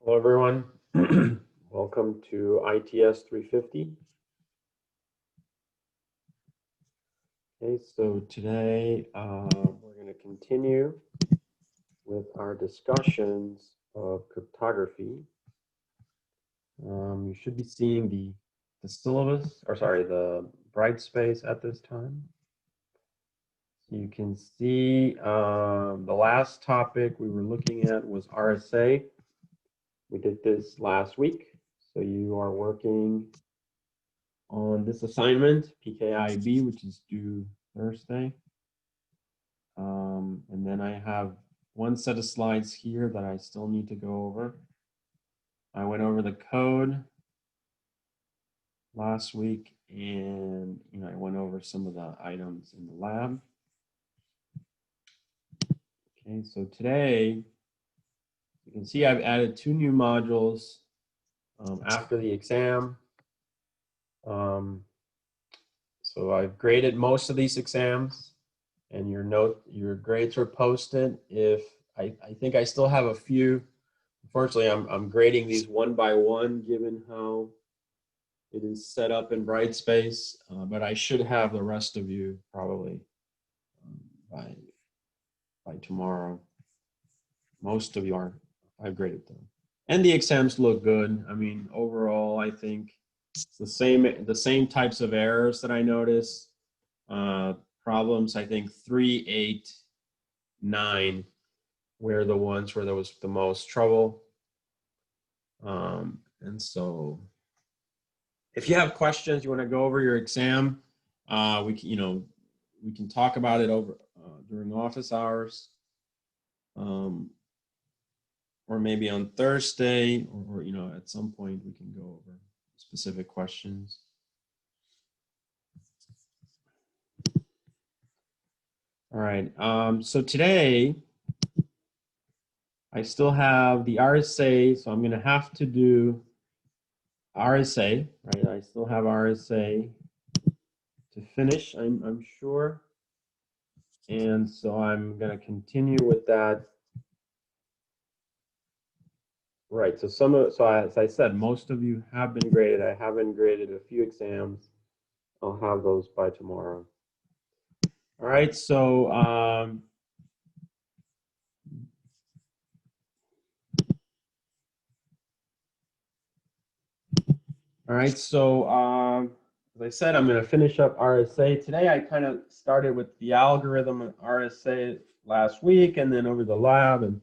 Hello, everyone. Welcome to ITS 350. Okay, so today we're going to continue with our discussions of cryptography. You should be seeing the syllabus, or sorry, the bright space at this time. So you can see the last topic we were looking at was RSA. We did this last week, so you are working on this assignment, PKIB, which is due Thursday. And then I have one set of slides here that I still need to go over. I went over the code last week, and I went over some of the items in the lab. Okay, so today, you can see I've added 2 new modules after the exam. So I've graded most of these exams, and your grades are posted. If I think I still have a few. Unfortunately, I'm grading these one by one, given how it is set up in Brightspace. But I should have the rest of you probably by tomorrow. Most of you I've graded them, and the exams look good. I mean, overall, I think it's the same types of errors that I noticed. Problems, I think 3, 8, 9 were the ones where there was the most trouble. And so if you have questions, you want to go over your exam, we can talk about it over during office hours, or maybe on Thursday, or at some point we can go over specific questions. All right, so today I still have the RSA, so I'm going to have to do RSA, right? I still have RSA to finish, I'm sure. And so I'm going to continue with that. Right, so as I said, most of you have been graded. I haven't graded a few exams. I'll have those by tomorrow. All right, so as I said, I'm going to finish up RSA. Today I kind of started with the algorithm of RSA last week, and then over the lab and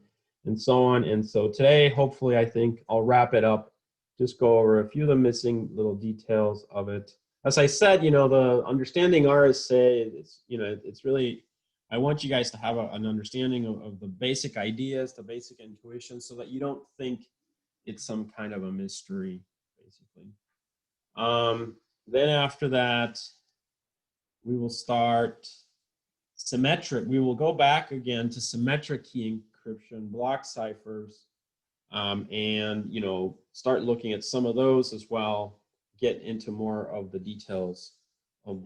so on. And so today, hopefully, I think I'll wrap it up, just go over a few of the missing little details of it. As I said, the understanding RSA, it's really, I want you guys to have an understanding of the basic ideas, the basic intuition, so that you don't think it's some kind of a mystery, basically. Then after that, we will start symmetric. We will go back again to symmetric key encryption, block ciphers, and start looking at some of those as well. Get into more of the details of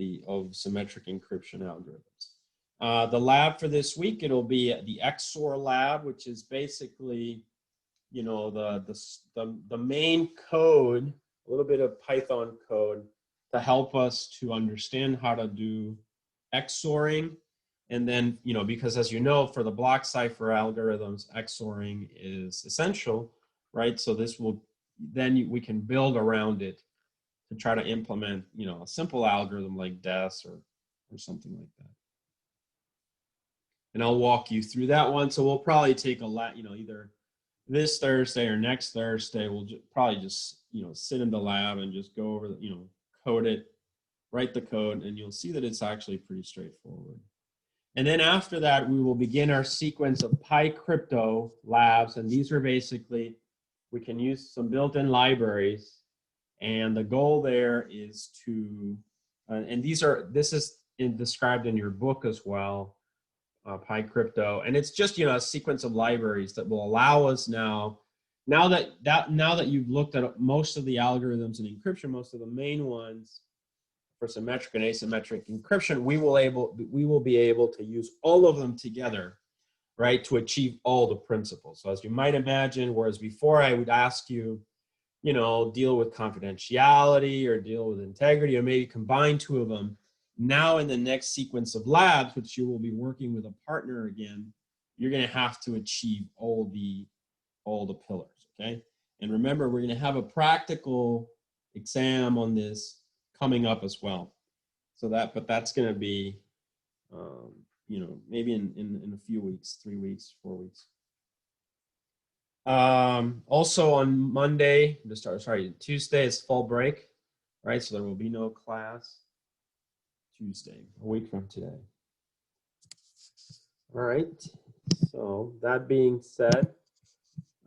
symmetric encryption algorithms. The lab for this week, it'll be the Xor lab, which is basically the main code, a little bit of Python code to help us to understand how to do XORing. And then, because as you know, for the block cipher algorithms, XORing is essential, right? So this will, then we can build around it to try to implement, a simple algorithm like DES or something like that. And I'll walk you through that one. So we'll probably take either this Thursday or next Thursday, we'll probably just, sit in the lab and just go over, code it, write the code, and you'll see that it's actually pretty straightforward. And then after that, we will begin our sequence of PyCrypto labs. And these are basically, we can use some built-in libraries. And the goal there is to, and this is described in your book as well, PyCrypto. And it's just, a sequence of libraries that will allow us now that you've looked at most of the algorithms in encryption, most of the main ones, for symmetric and asymmetric encryption, we will be able to use all of them together right, to achieve all the principles. So as you might imagine, whereas before I would ask you, you know, deal with confidentiality or deal with integrity, or maybe combine two of them. Now in the next sequence of labs, which you will be working with a partner again, you're going to have to achieve all the pillars, okay? And remember, we're going to have a practical exam on this coming up as well. So but that's going to be, you know, maybe in a few weeks, 3 weeks, 4 weeks. Also on Monday, Tuesday is fall break, right? So there will be no class Tuesday, a week from today. All right, so that being said,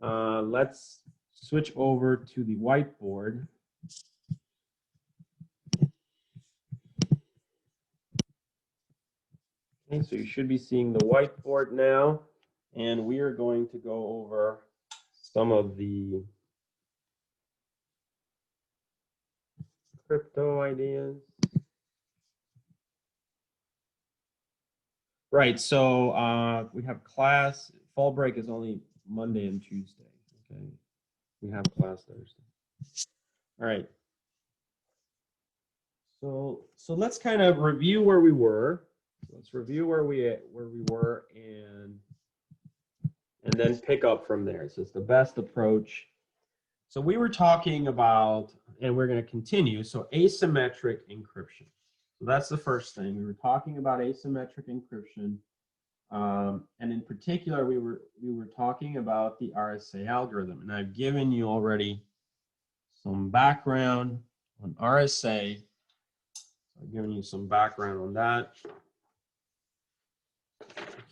let's switch over to the whiteboard. Okay, so you should be seeing the whiteboard now, and we are going to go over some of the crypto ideas. Right, so we have class, fall break is only Monday and Tuesday, okay? We have class Thursday. All right. So let's kind of review where we were. Let's review where we were and then pick up from there. So it's the best approach. So we were talking about, and we're going to continue, so asymmetric encryption. So that's the first thing. We were talking about asymmetric encryption. And in particular, we were talking about the RSA algorithm. And I've given you already some background on RSA. I've given you some background on that.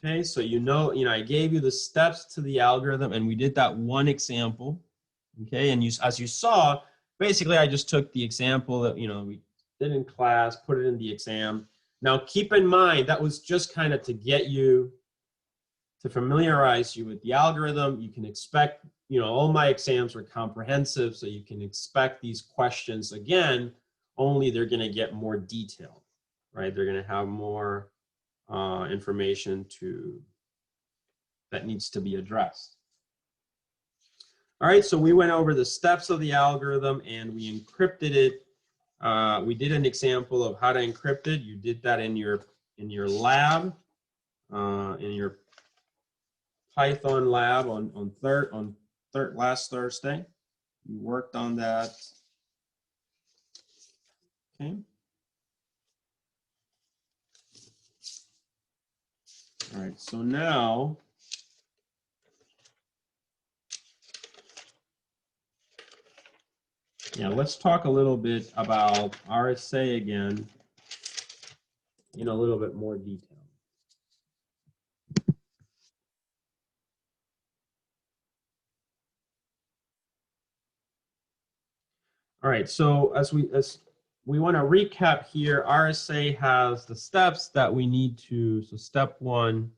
Okay, so you know, I gave you the steps to the algorithm, and we did that one example. Okay, and as you saw, basically I just took the example that, you know, we did in class, put it in the exam. Now keep in mind, that was just kind of to get you, to familiarize you with the algorithm. You can expect, you know, all my exams were comprehensive, so you can expect these questions again, only they're going to get more detailed, right? They're going to have more information that needs to be addressed. All right, so we went over the steps of the algorithm and we encrypted it. We did an example of how to encrypt it. You did that in your lab, in your Python lab on last Thursday. You worked on that. Okay. All right, so now let's talk a little bit about RSA again in a little bit more detail. All right, so as we want to recap here, RSA has the steps that we need to, so step 1,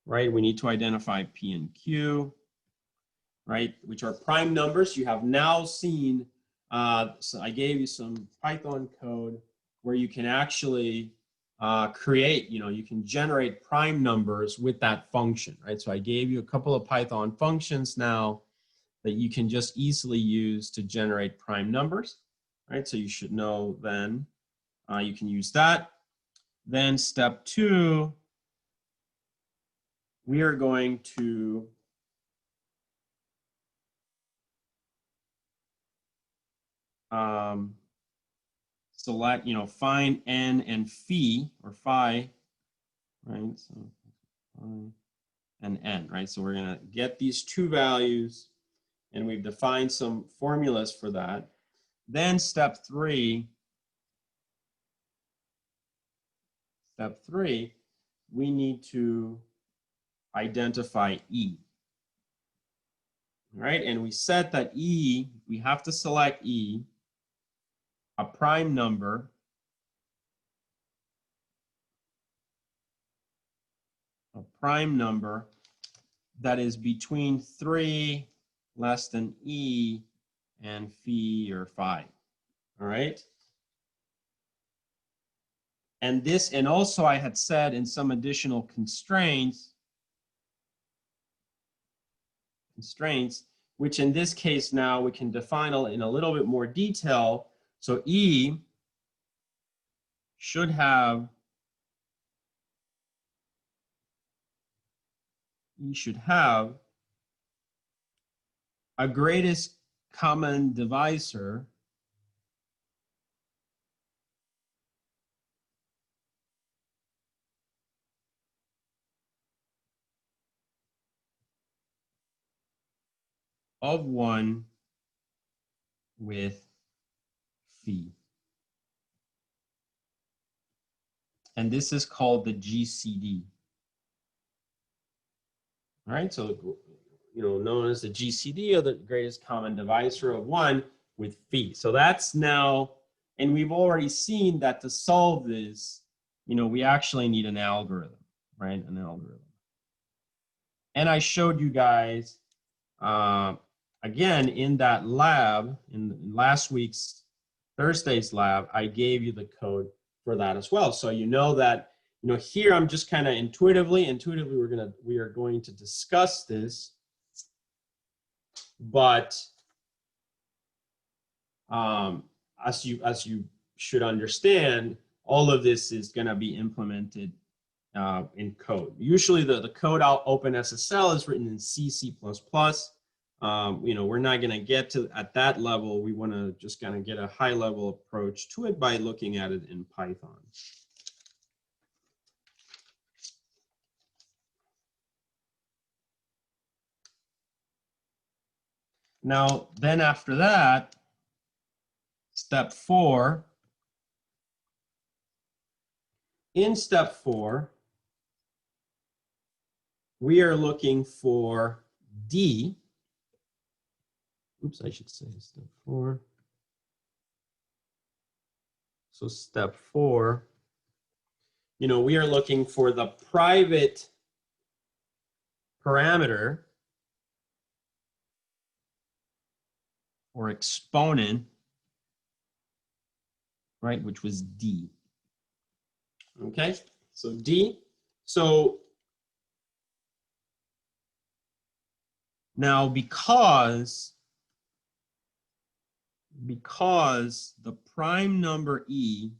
right, we need to identify P and Q, right, which are prime numbers. You have now seen, so I gave you some Python code where you can actually create, you know, you can generate prime numbers with that function, right? So I gave you a couple of Python functions now that you can just easily use to generate prime numbers, right? So you should know then you can use that. Then step 2, we are going to select, you know, find n and phi, or phi, right? So phi and n, right? So we're going to get these two values, and we've defined some formulas for that. Then step 3, we need to identify E. Right, and we said that E, we have to select E, a prime number, that is between 3 less than E and phi or phi. All right. And this, and also I had said in some additional constraints, which in this case now we can define in a little bit more detail. So E should have a greatest common divisor of 1 with phi. And this is called the GCD. All right, so known as the GCD, or the greatest common divisor of 1 with phi. So that's now, and we've already seen that to solve this, we actually need an algorithm, right? An algorithm. And I showed you guys, again, in that lab, in last week's Thursday's lab, I gave you the code for that as well. So you know that, here I'm just kind of intuitively we are going to discuss this, but as you should understand, all of this is going to be implemented in code. Usually the code out OpenSSL is written in C, C++. We're not going to get to at that level. We want to just kind of get a high level approach to it by looking at it in Python. Now, then after that, step 4. In step 4, we are looking for D. Oops, I should say step 4. So step 4, we are looking for the private parameter or exponent, right, which was D. Okay, so D. So now because the prime number E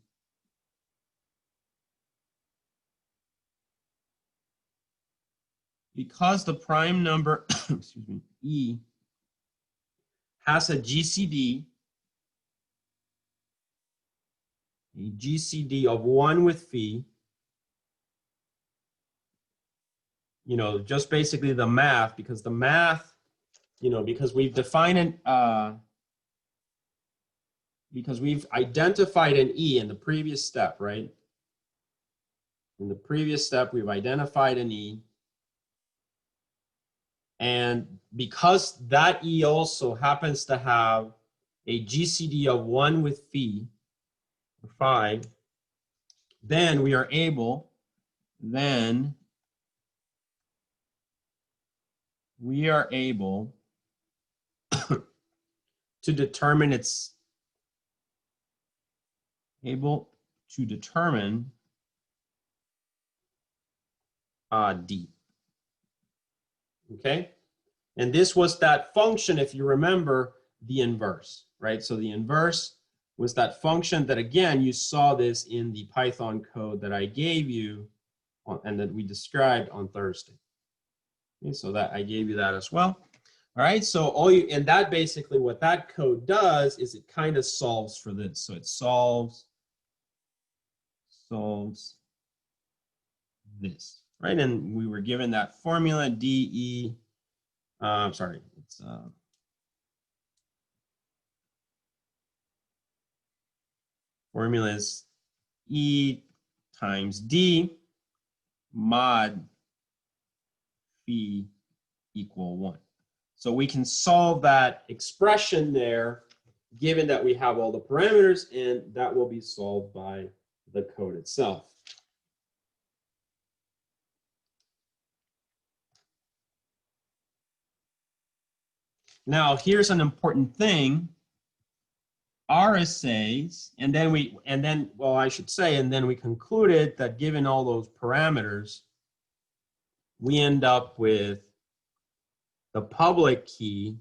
excuse me, E has a GCD of 1 with phi, just basically the math, because the math, because we've defined an, because we've identified an E in the previous step, right? In the previous step, we've identified an E. And because that E also happens to have a GCD of 1 with phi, or phi, then we are able, to determine D. Okay? And this was that function, if you remember, the inverse, right? So the inverse was that function that, again, you saw this in the Python code that I gave you and that we described on Thursday. Okay, so that I gave you that as well. All right, so and that basically what that code does is it kind of solves for this. So it solves this, right? And we were given that formula DE, sorry, it's formula is E times D mod phi equal 1. So we can solve that expression there, given that we have all the parameters, and that will be solved by the code itself. Now, here's an important thing. RSAs, and then we concluded that given all those parameters, we end up with the public key,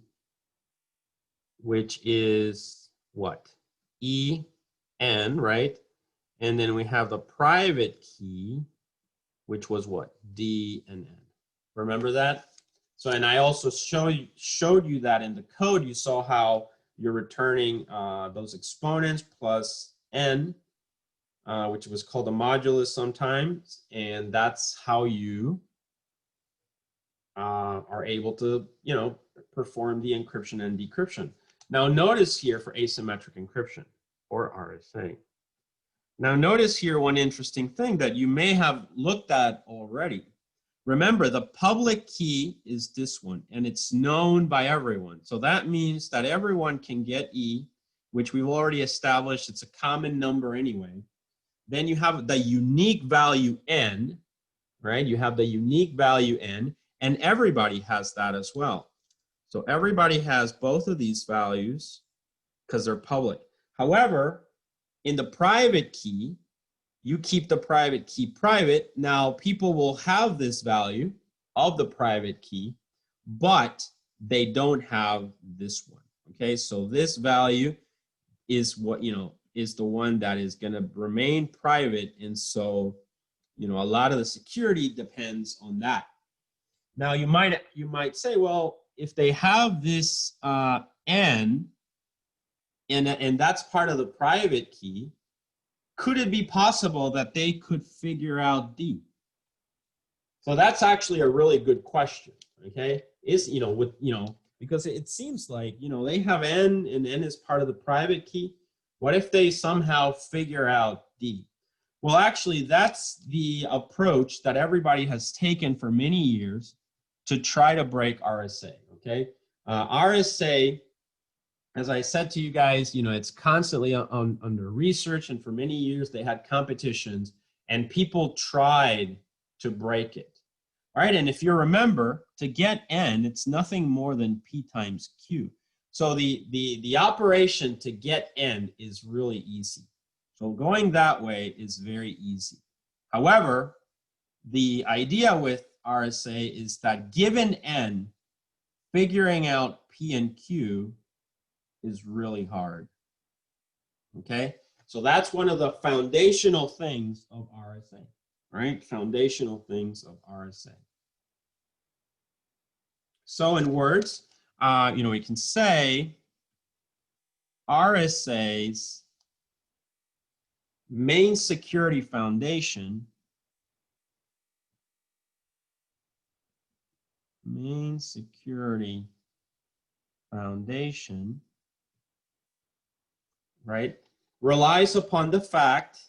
which is what? EN, right? And then we have the private key, which was what? D and N. Remember that? So, and I also showed you that in the code. You saw how you're returning those exponents plus N, which was called a modulus sometimes, and that's how you are able to, perform the encryption and decryption. Now, notice here for asymmetric encryption, or RSA. Now, notice here one interesting thing that you may have looked at already. Remember, the public key is this one, and it's known by everyone. So that means that everyone can get E, which we've already established. It's a common number anyway. Then you have the unique value N, right? You have the unique value N, and everybody has that as well. So everybody has both of these values because they're public. However, in the private key, you keep the private key private. Now, people will have this value of the private key, but they don't have this one, okay? So this value is what, is the one that is going to remain private. And so, a lot of the security depends on that. Now, you might say, well, if they have this N, and that's part of the private key, could it be possible that they could figure out D? So that's actually a really good question, okay? Because it seems like, they have N and N is part of the private key. What if they somehow figure out D? Well, actually, that's the approach that everybody has taken for many years to try to break RSA, okay? RSA, as I said to you guys, it's constantly under research, and for many years they had competitions and people tried to break it. All right, and if you remember, to get N, it's nothing more than P times Q. So the operation to get N is really easy. So going that way is very easy. However, the idea with RSA is that given N, figuring out P and Q is really hard, okay? So that's one of the foundational things of RSA, right? Foundational things of RSA. So in words, we can say RSA's main security foundation, right, relies upon the fact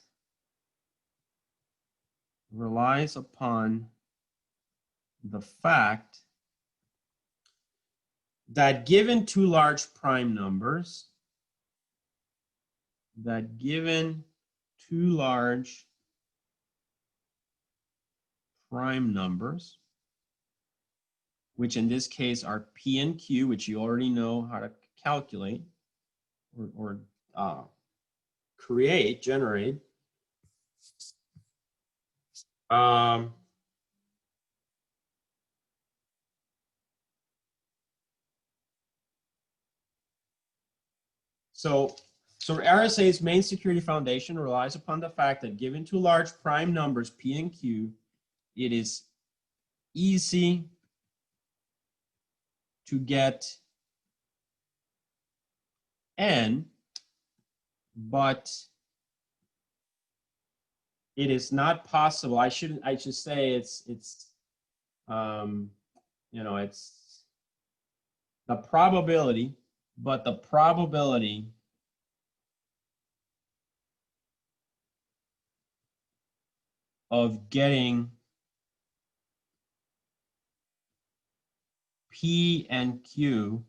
that given two large prime numbers, which in this case are P and Q, which you already know how to calculate or generate. So RSA's main security foundation relies upon the fact that given two large prime numbers, P and Q, it is easy to get N, but it is not possible. I should say it's it's the probability, but the probability of getting P and Q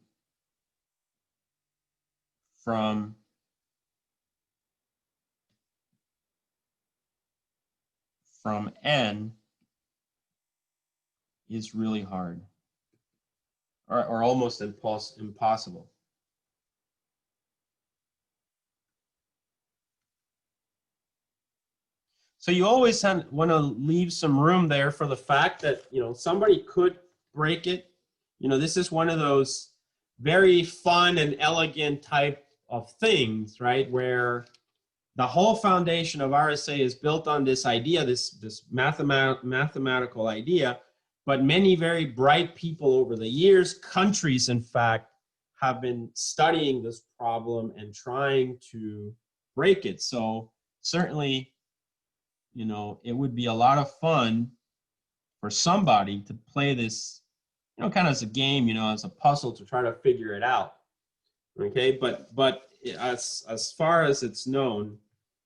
from N is really hard, or almost impossible. So you always want to leave some room there for the fact that, you know, somebody could break it. You know, this is one of those very fun and elegant type of things, right? Where the whole foundation of RSA is built on this idea, this mathematical idea, but many very bright people over the years, countries in fact, have been studying this problem and trying to break it. So certainly, you know, it would be a lot of fun for somebody to play this, you know, kind of as a game, you know, as a puzzle to try to figure it out. Okay, but as far as it's known,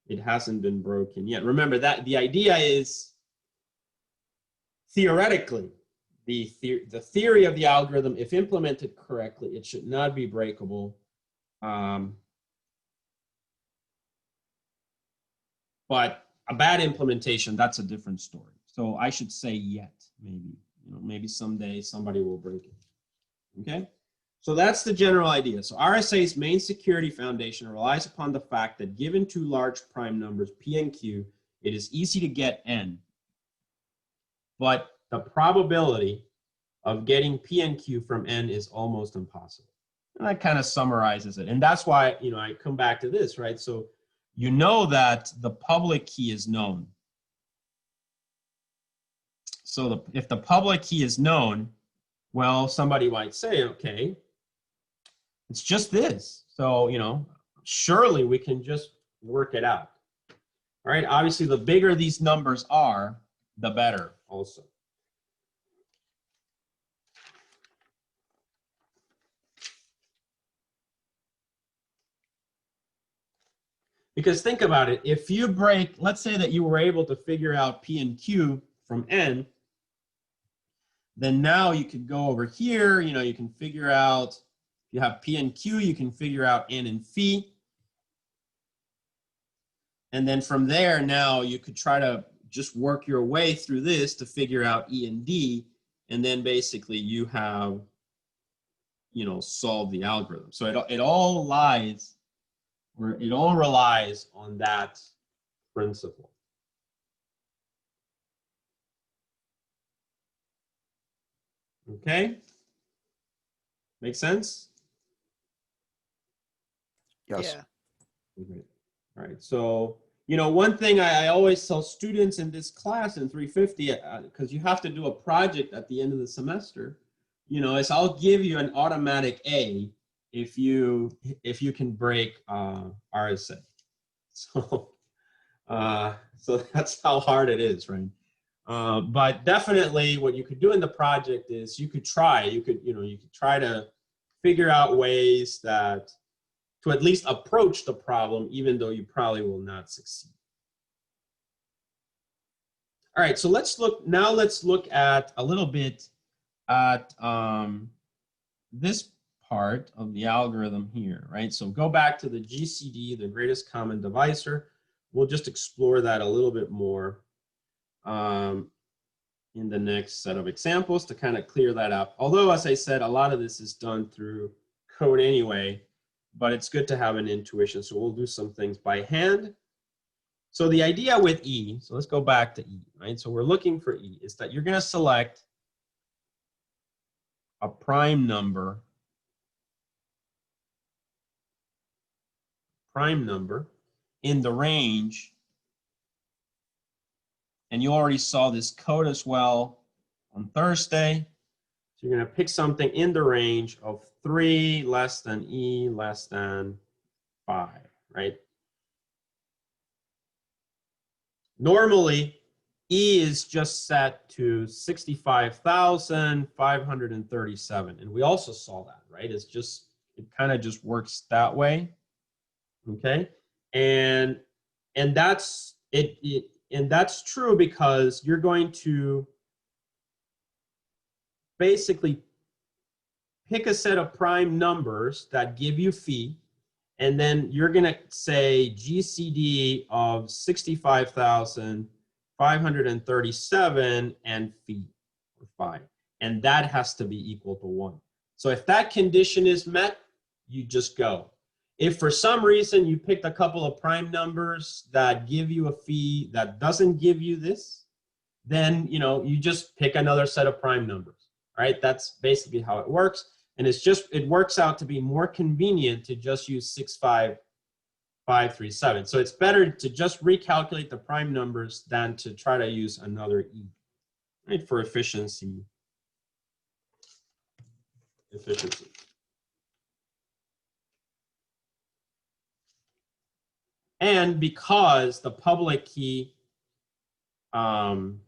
it hasn't been broken yet. Remember that the idea is theoretically, the theory of the algorithm, if implemented correctly, it should not be breakable. But a bad implementation, that's a different story. So I should say yet, maybe, you know, maybe someday somebody will break it. Okay, so that's the general idea. So RSA's main security foundation relies upon the fact that given two large prime numbers, P and Q, it is easy to get N. But the probability of getting P and Q from N is almost impossible. And that kind of summarizes it. And that's why, you know, I come back to this, right? So you know that the public key is known. So if the public key is known, well, somebody might say, okay, it's just this. So, you know, surely we can just work it out. All right, obviously the bigger these numbers are, the better also. Because think about it, if you break, let's say that you were able to figure out P and Q from N, then now you could go over here, you know, you can figure out, if you have P and Q, you can figure out N and phi. And then from there, now you could try to just work your way through this to figure out E and D. And then basically you have, you know, solved the algorithm. So it all lies, or it all relies on that principle. Okay? Make sense? Yes. Yeah. Great. All right. So, you know, one thing I always tell students in this class in 350, because you have to do a project at the end of the semester, you know, is I'll give you an automatic A if you can break RSA. So, so that's how hard it is, right? But definitely, what you could do in the project is you could try to figure out ways that to at least approach the problem, even though you probably will not succeed. All right, so let's look at a little bit at this part of the algorithm here, right? So go back to the GCD, the greatest common divisor. We'll just explore that a little bit more in the next set of examples to kind of clear that up. Although, as I said, a lot of this is done through code anyway, but it's good to have an intuition. So we'll do some things by hand. So the idea with E, so let's go back to E, right? So we're looking for E, is that you're going to select a prime number in the range, and you already saw this code as well on Thursday. So you're going to pick something in the range of 3 less than E less than 5, right? Normally, E is just set to 65,537, and we also saw that, right? It's just, it kind of just works that way, okay? And that's it, and that's true because you're going to basically pick a set of prime numbers that give you phi, and then you're going to say GCD of 65,537 and phi, or phi. And that has to be equal to 1. So if that condition is met, you just go. If for some reason you picked a couple of prime numbers that give you a fee that doesn't give you this, then you just pick another set of prime numbers. Right? That's basically how it works. And it works out to be more convenient to just use 65537. So it's better to just recalculate the prime numbers than to try to use another E, right, for efficiency. And because the public key, and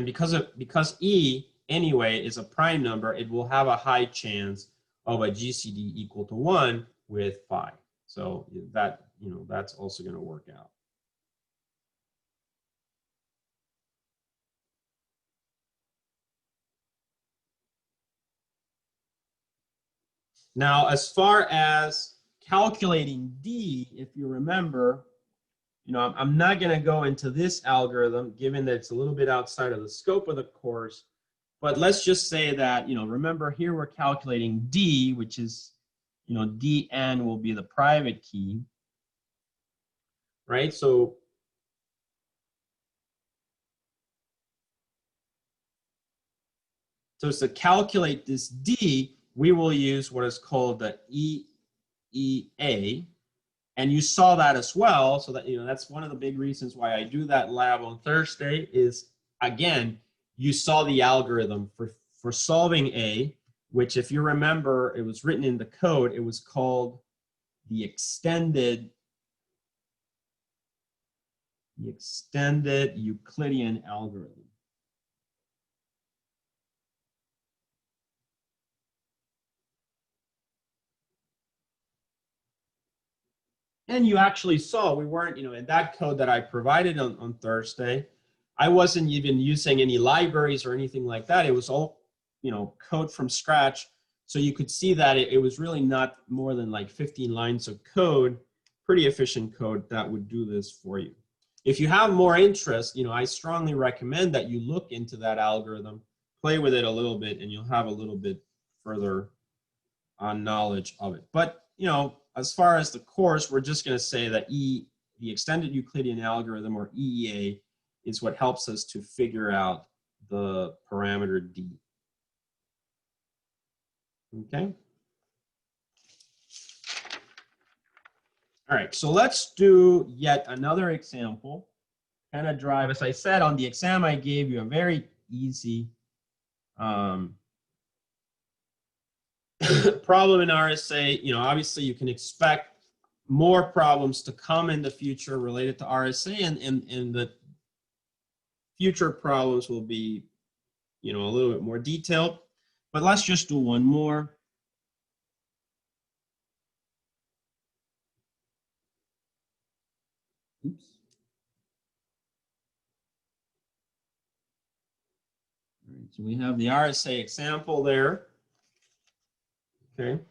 because E anyway is a prime number, it will have a high chance of a GCD equal to 1 with phi. So that that's also going to work out. Now, as far as calculating D, if you remember, I'm not going to go into this algorithm, given that it's a little bit outside of the scope of the course. But let's just say that, remember here we're calculating D, which is, Dn will be the private key, right? So to calculate this D, we will use what is called the EEA. And you saw that as well. So that, that's one of the big reasons why I do that lab on Thursday is, again, you saw the algorithm for solving A, which if you remember, it was written in the code, it was called the extended Euclidean algorithm. And you actually saw we weren't, in that code that I provided on Thursday, I wasn't even using any libraries or anything like that. It was all, code from scratch. So you could see that it was really not more than like 15 lines of code, pretty efficient code that would do this for you. If you have more interest, I strongly recommend that you look into that algorithm, play with it a little bit, and you'll have a little bit further knowledge of it. But, as far as the course, we're just going to say that the extended Euclidean algorithm, or EEA, is what helps us to figure out the parameter D. Okay. All right, so let's do yet another example. Kind of drive, as I said, on the exam, I gave you a very easy problem in RSA. Obviously you can expect more problems to come in the future related to RSA, and the future problems will be, a little bit more detailed. But let's just do one more. Oops. All right, so we have the RSA example there. Okay.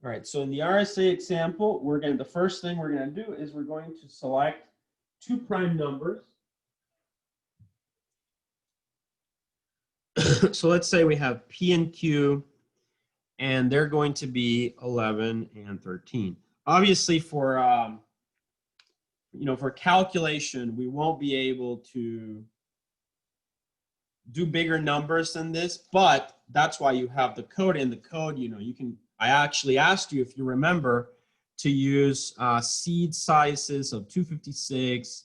All right, so in the RSA example, the first thing we're going to do is we're going to select two prime numbers. So let's say we have P and Q, and they're going to be 11 and 13. Obviously, for for calculation, we won't be able to do bigger numbers than this, but that's why you have the code. In the code, you can. I actually asked you, if you remember, to use seed sizes of 256,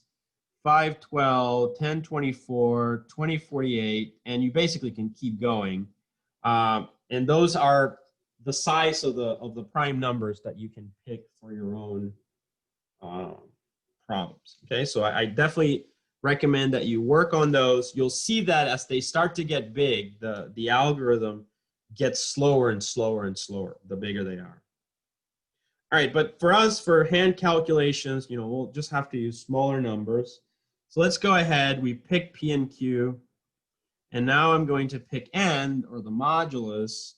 512, 1024, 2048, and you basically can keep going. And those are the size of the prime numbers that you can pick for your own problems. Okay, so I definitely recommend that you work on those. You'll see that as they start to get big, the algorithm gets slower and slower and slower the bigger they are. All right, but for us, for hand calculations, we'll just have to use smaller numbers. So let's go ahead. We pick P and Q, and now I'm going to pick N, or the modulus,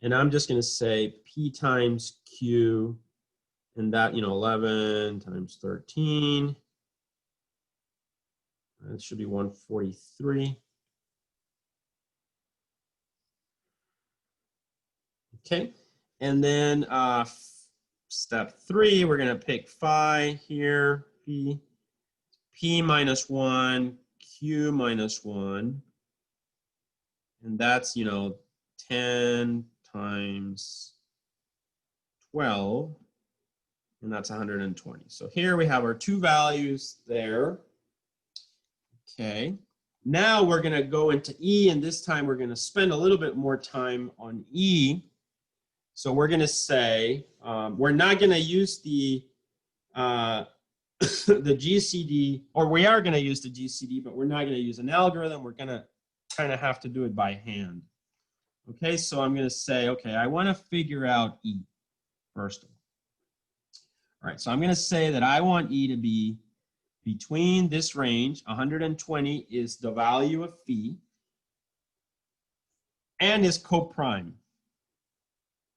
and I'm just going to say P times Q, and that 11 times 13 It should be 143. Okay, and then step 3, we're going to pick phi here, p minus 1, q minus 1, and that's, 10 times 12, and that's 120. So here we have our two values there. Okay, now we're going to go into E, and this time we're going to spend a little bit more time on E. So we're going to say, we're not going to use the the GCD, or we are going to use the GCD, but we're not going to use an algorithm. We're going to kind of have to do it by hand. Okay, so I'm going to say, okay, I want to figure out E first of all. All right, so I'm going to say that I want E to be between this range, 120 is the value of phi, and is coprime.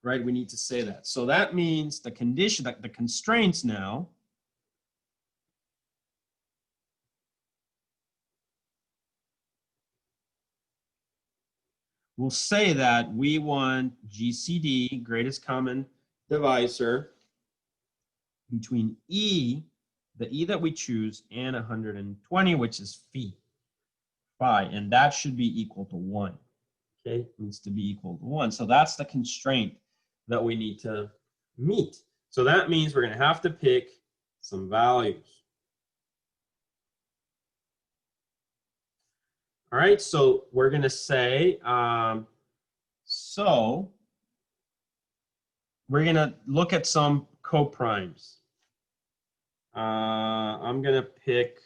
Right, we need to say that. So that means the condition, the constraints now will say that we want GCD, greatest common divisor, between E, the E that we choose, and 120, which is phi, and that should be equal to 1. Okay, it needs to be equal to 1. So that's the constraint that we need to meet. So that means we're going to have to pick some values. All right, so we're going to say, so we're going to look at some coprimes. I'm going to pick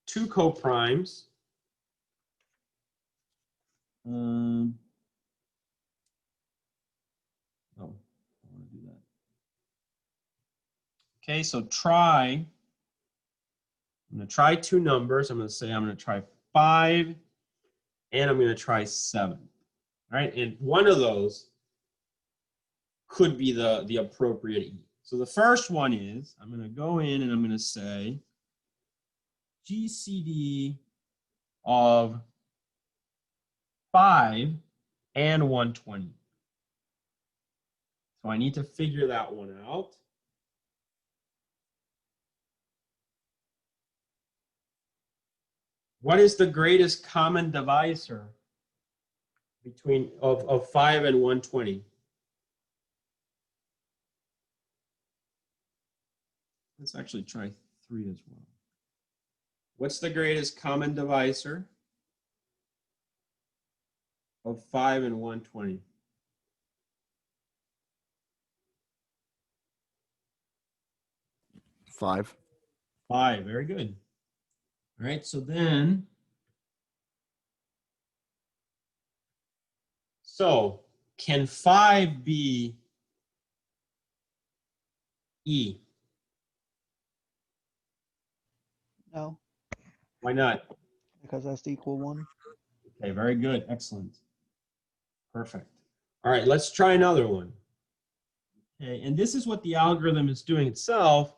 2 coprimes. Oh, I want to do that. Okay, so I'm going to try 2 numbers. I'm going to say I'm going to try 5, and I'm going to try 7. All right, and one of those could be the appropriate E. So the first one is, I'm going to go in and I'm going to say GCD of 5 and 120. So I need to figure that one out. What is the greatest common divisor between of 5 and 120? Let's actually try 3 as well. What's the greatest common divisor of 5 and 120? 5. 5, very good. All right, so then, can 5 be E? No, Why not? because that's the equal 1. Okay, very good, excellent. Perfect. All right, let's try another one. Okay, and this is what the algorithm is doing itself.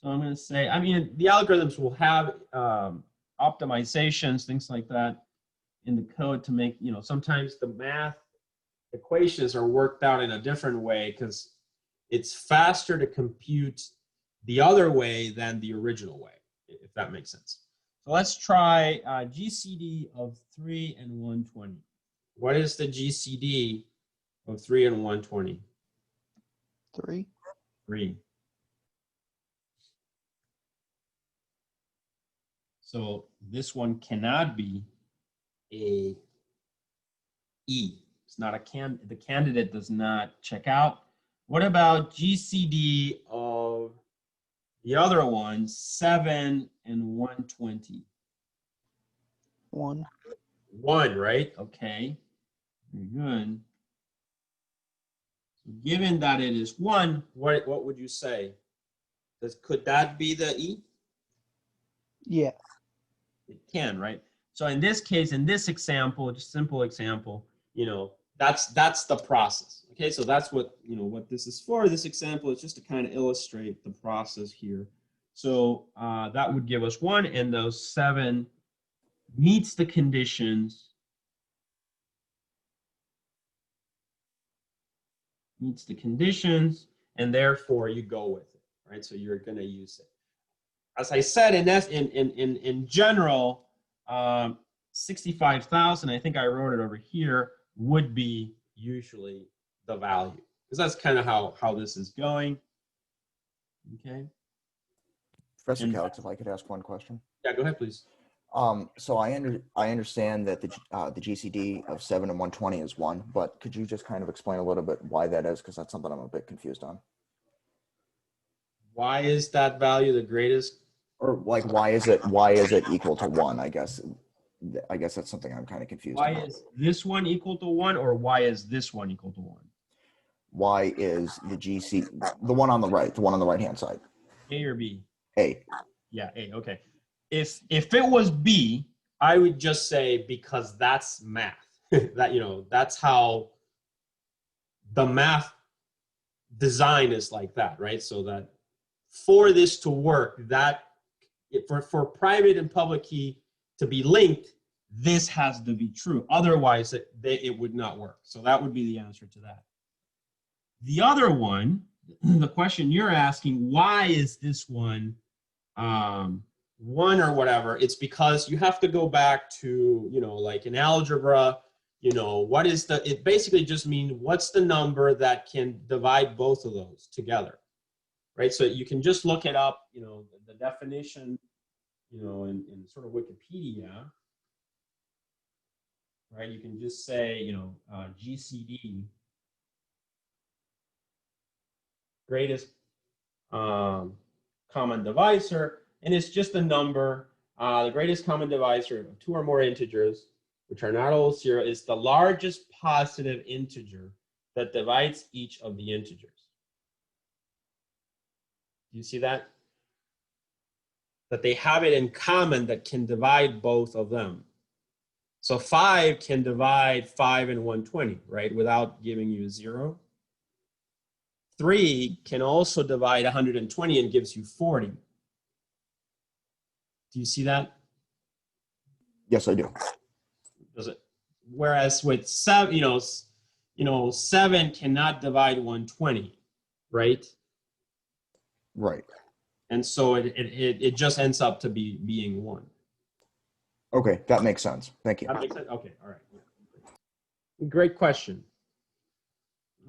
So I'm going to say, I mean, the algorithms will have optimizations, things like that in the code to make, sometimes the math equations are worked out in a different way because it's faster to compute the other way than the original way, if that makes sense. So let's try GCD of 3 and 120. What is the GCD of 3 and 120? 3. 3. So this one cannot be a E. It's not the candidate does not check out. What about GCD of the other one, 7 and 120? 1. 1, right? Okay, very good. So given that it is 1, what would you say? Could that be the E? Yeah. It can, right? So in this case, in this example, just simple example, that's the process. Okay, so that's what what this is for. This example is just to kind of illustrate the process here. So that would give us 1, and those 7 meets the conditions. Meets the conditions, and therefore you go with it, right? So you're going to use it. As I said, in general, 65,000, I think I wrote it over here, would be usually the value, because that's kind of how this is going. Okay. Professor Calix, if I could ask one question. Yeah, go ahead, please. So I understand that the GCD of 7 and 120 is 1, but could you just kind of explain a little bit why that is? Because that's something I'm a bit confused on. Why is that value the greatest? Or like, why is it equal to 1? I guess that's something I'm kind of confused Why about. is this one equal to 1, or why is this one equal to 1? Why is the GC, the one on the right-hand side? A or B? A. Yeah, A, okay. If it was B, I would just say because that's math. That, you know, that's how the math design is like that, right? So that for this to work, that for private and public key to be linked, this has to be true. Otherwise, it would not work. So that would be the answer to that. The other one, the question you're asking, why is this one 1 or whatever? It's because you have to go back to, you know, like in algebra, you know, what is the, it basically just means what's the number that can divide both of those together, right? So you can just look it up, you know, the definition, you know, in sort of Wikipedia, right? You can just say, you know, GCD, greatest common divisor, and it's just a number. The greatest common divisor of 2 or more integers, which are not all 0, is the largest positive integer that divides each of the integers. Do you see that? That they have it in common that can divide both of them. So 5 can divide 5 and 120, right, without giving you a 0. 3 can also divide 120 and gives you 40. Do you see that? Yes, I do. Does it? Whereas with 7, you know, 7 cannot divide 120, right? Right. And so it just ends up to being 1. Okay, that makes sense. Thank you. That makes sense? Okay, all right. Great question.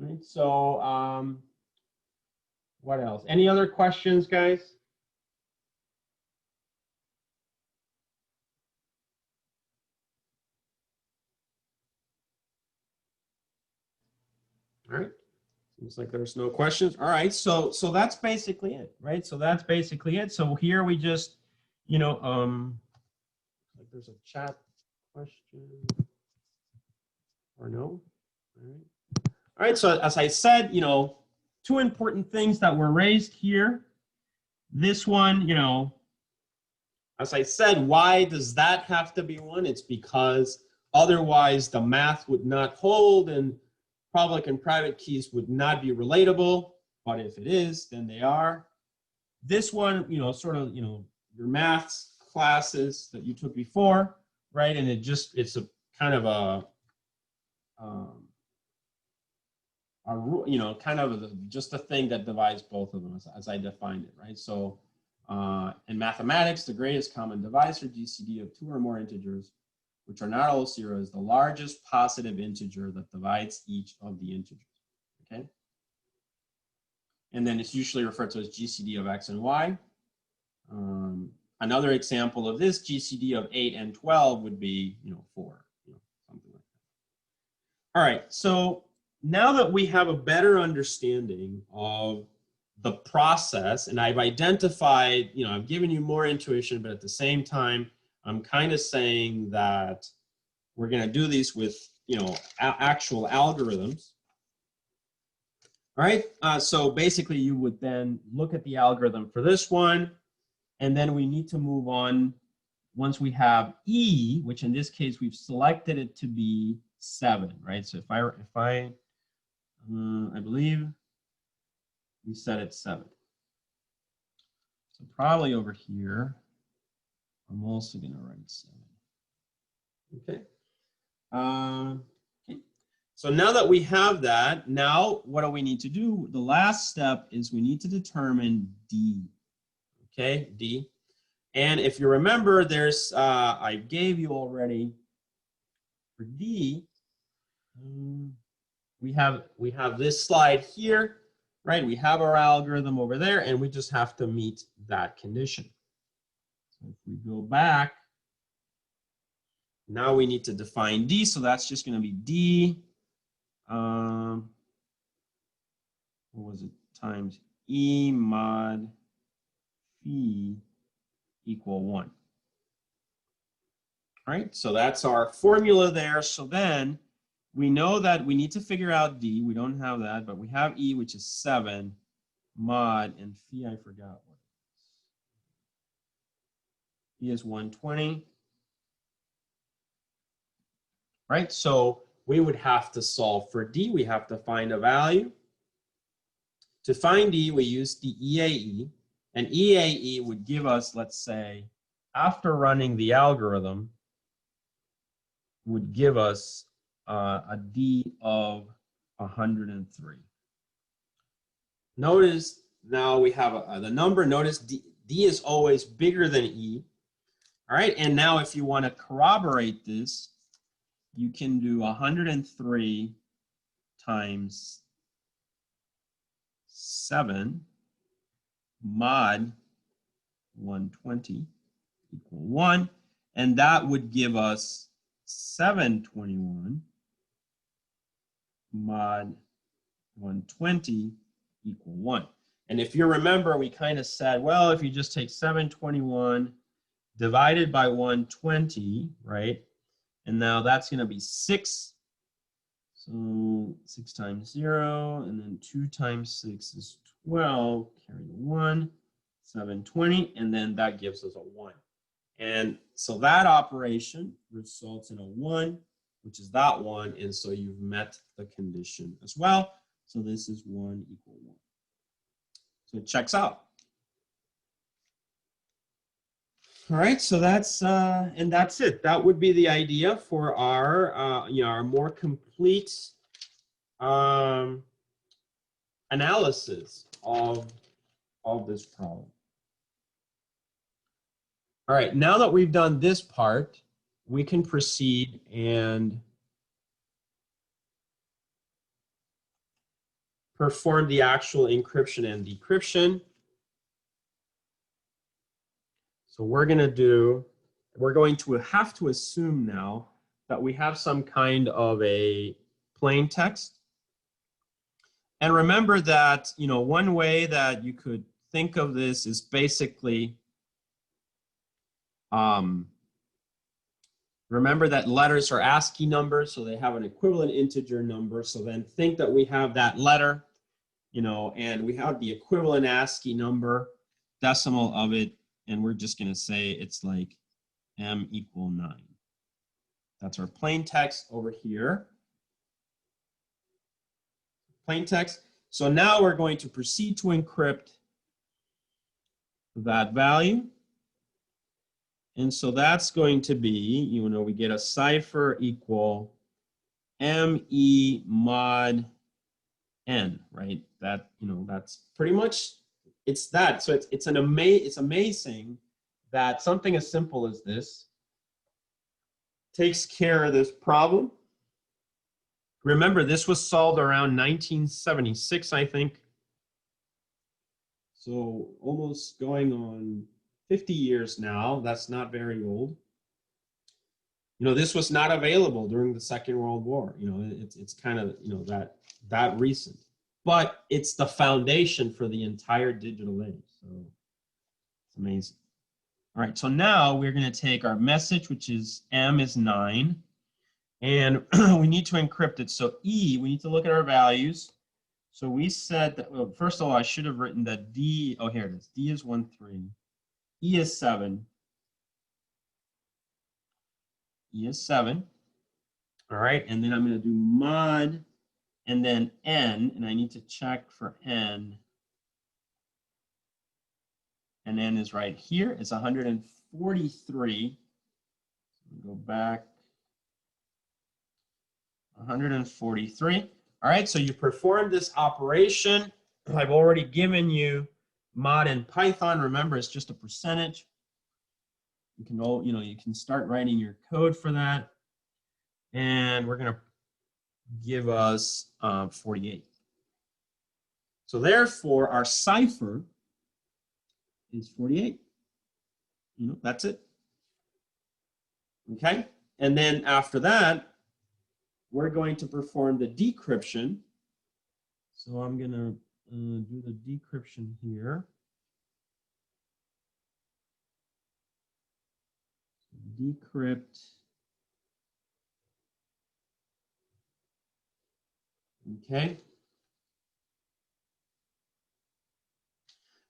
All right, so what else? Any other questions, guys? All right. Seems like there's no questions. All right, so that's basically it, right? So that's basically it. So here we just, you know, like there's a chat question or no? All right. All right, so as I said, you know, 2 important things that were raised here. This one, you know, as I said, why does that have to be 1? It's because otherwise the math would not hold and public and private keys would not be relatable. But if it is, then they are. This one, you know, sort of, you know, your maths classes that you took before, right? And it's a kind of a you know, kind of just a thing that divides both of them as I defined it, right? So in mathematics, the greatest common divisor, GCD of 2 or more integers, which are not all 0, is the largest positive integer that divides each of the integers, okay? And then it's usually referred to as GCD of X and Y. Another example of this, GCD of 8 and 12 would be, you know, 4, you know, something like that. All right, so now that we have a better understanding of the process, and I've identified, you know, I've given you more intuition, but at the same time, I'm kind of saying that we're going to do these with, you know, actual algorithms. All right, so basically you would then look at the algorithm for this one, and then we need to move on once we have E, which in this case we've selected it to be 7, right? So if I believe we set it 7. So probably over here, I'm also going to write 7. Okay. Okay. So now that we have that, now what do we need to do? The last step is we need to determine D. Okay, D. And if you remember, there's, I gave you already, for D, we have this slide here, right? We have our algorithm over there, and we just have to meet that condition. So if we go back, now we need to define D, so that's just going to be D, what was it, times E mod phi equal 1. All right, so that's our formula there. So then we know that we need to figure out D. We don't have that, but we have E, which is 7, mod, and phi, I forgot what it is. E is 120. Right, so we would have to solve for D. We have to find a value. To find D, we use the EAE, and EAE would give us, let's say, after running the algorithm, would give us a D of 103. Notice now we have the number. Notice D is always bigger than E. All right, and now if you want to corroborate this, you can do 103 times 7 mod 120 equal 1, and that would give us 721 mod 120 equal 1. And if you remember, we kind of said, well, if you just take 721 divided by 120, right? And now that's going to be 6. So 6 times 0, and then 2 times 6 is 12, carry the 1, 720, and then that gives us a 1. And so that operation results in a 1, which is that 1, and so you've met the condition as well. So this is 1 equal 1. So it checks out. All right, so that's and that's it. That would be the idea for our our more complete analysis of this problem. All right, now that we've done this part, we can proceed and perform the actual encryption and decryption. So we're going to have to assume now that we have some kind of a plain text. And remember that, one way that you could think of this is basically, remember that letters are ASCII numbers, so they have an equivalent integer number. So then think that we have that letter, and we have the equivalent ASCII number, decimal of it, and we're just going to say it's like M equal 9. That's our plain text over here. Plain text. So now we're going to proceed to encrypt that value. And so that's going to be, we get a cipher equal ME mod N, right? That, that's pretty much, it's that. So it's amazing that something as simple as this takes care of this problem. Remember, this was solved around 1976, I think. So almost going on 50 years now. That's not very old. This was not available during the Second World War. It's kind of, that recent. But it's the foundation for the entire digital age. So it's amazing. All right, so now we're going to take our message, which is M is 9. And we need to encrypt it. So E, we need to look at our values. So we said that, well, first of all, I should have written that D, oh, here it is. D is 1, 3. E is 7. E is 7. All right, and then I'm going to do mod and then N, and I need to check for N. and n is right here. It's 143. Go back. 143. All right, so you perform this operation. I've already given you mod in Python. Remember, it's just a percentage. You can you can start writing your code for that. And we're going to give us 48. So therefore, our cipher is 48. That's it. Okay? And then after that, we're going to perform the decryption. So I'm going to do the decryption here. Decrypt. Okay.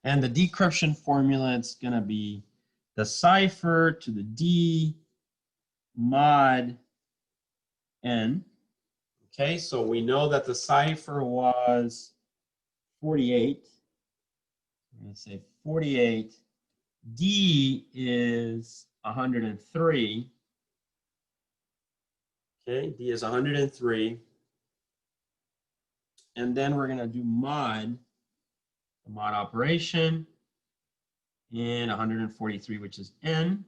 And the decryption formula, it's going to be the cipher to the D mod N. Okay, so we know that the cipher was 48. I'm going to say 48. D is 103. Okay, D is 103. And then we're going to do mod, the mod operation, in 143, which is N.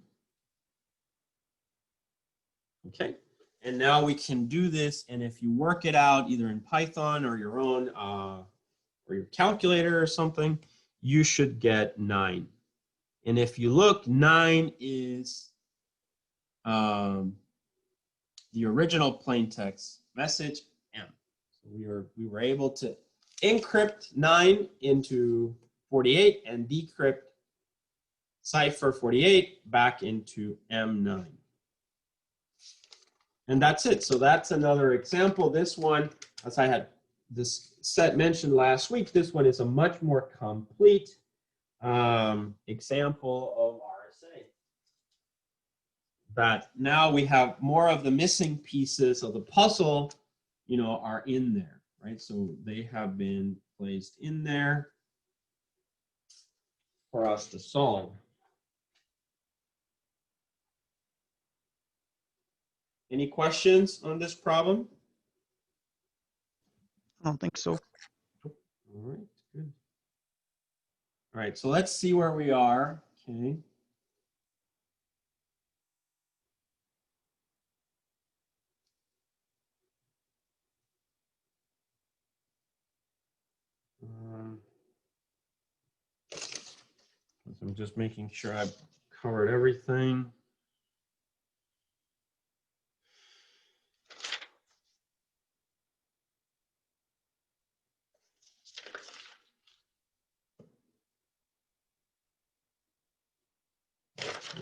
Okay, and now we can do this, and if you work it out either in Python or your own, or your calculator or something, you should get 9. And if you look, 9 is the original plain text message M. So we were able to encrypt 9 into 48 and decrypt cipher 48 back into M9. And that's it. So that's another example. This one, as I had this set mentioned last week, this one is a much more complete example of RSA. That now we have more of the missing pieces of the puzzle, are in there, right? So they have been placed in there for us to solve. Any questions on this problem? I don't think so. All right, good. All right, so let's see where we are. Okay. So I'm just making sure I've covered everything.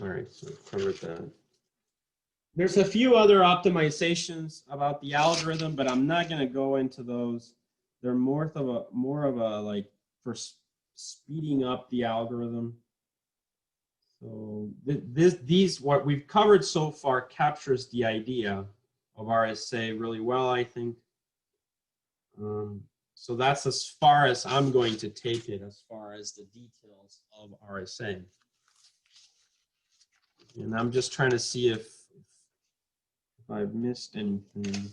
All right, so I've covered that. There's a few other optimizations about the algorithm, but I'm not going to go into those. They're more of a like for speeding up the algorithm. So these what we've covered so far captures the idea of RSA really well, I think. So that's as far as I'm going to take it, as far as the details of RSA. And I'm just trying to see if I've missed anything.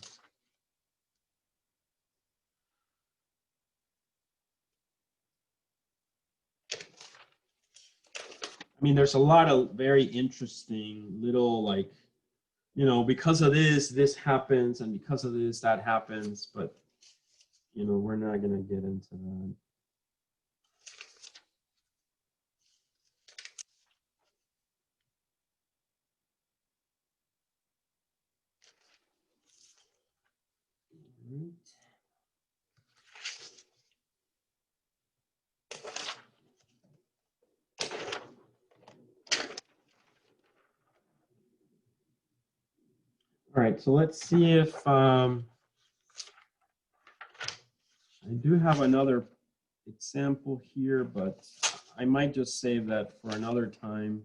I mean, there's a lot of very interesting little, like, because of this happens, and because of this, that happens, but, we're not going to get into that. All right, so let's see if I do have another example here, but I might just save that for another time.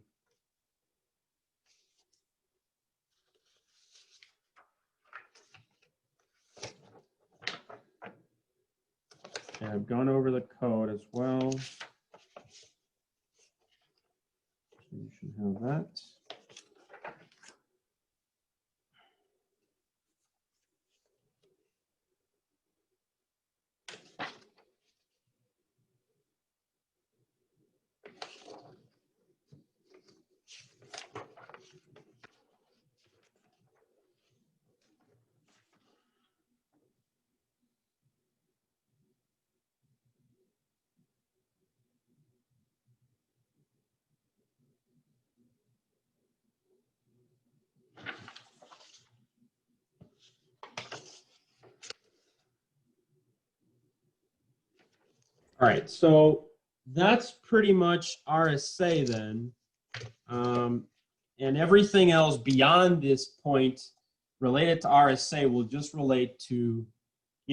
Okay, I've gone over the code as well. have that. All right, so that's pretty much RSA then. And everything else beyond this point related to RSA will just relate to,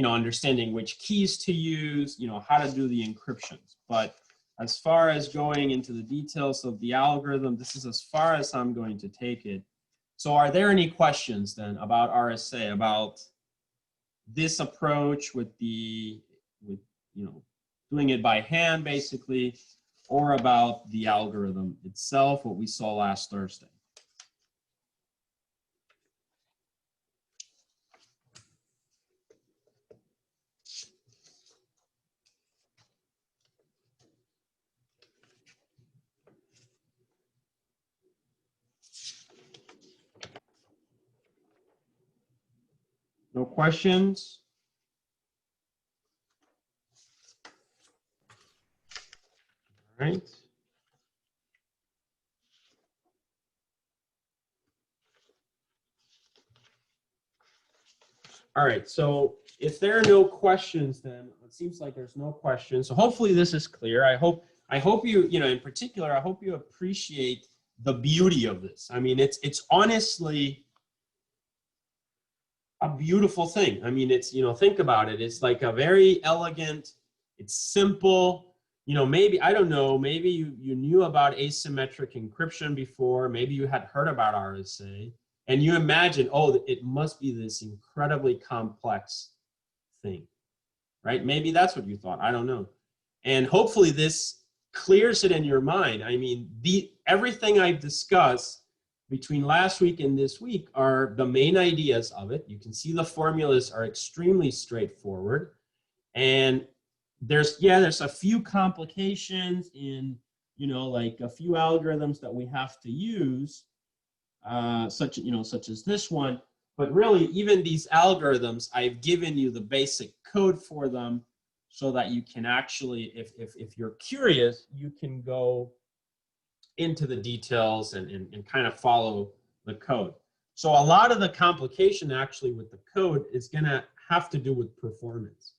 understanding which keys to use, how to do the encryptions. But as far as going into the details of the algorithm, this is as far as I'm going to take it. So are there any questions then about RSA, about this approach with doing it by hand basically, or about the algorithm itself, what we saw last Thursday? No questions? All right. All right, so if there are no questions, then it seems like there's no questions. So hopefully this is clear. I hope you, in particular, I hope you appreciate the beauty of this. I mean, it's honestly a beautiful thing. I mean, it's, think about it. It's like a very elegant, it's simple, maybe, I don't know, maybe you knew about asymmetric encryption before, maybe you had heard about RSA, and you imagine, oh, it must be this incredibly complex thing, right? Maybe that's what you thought, I don't know. And hopefully this clears it in your mind. I mean, everything I've discussed between last week and this week are the main ideas of it. You can see the formulas are extremely straightforward. And there's a few complications in, like a few algorithms that we have to use, such as this one. But really, even these algorithms, I've given you the basic code for them so that you can actually, if you're curious, you can go into the details and kind of follow the code. So a lot of the complication actually with the code is going to have to do with performance,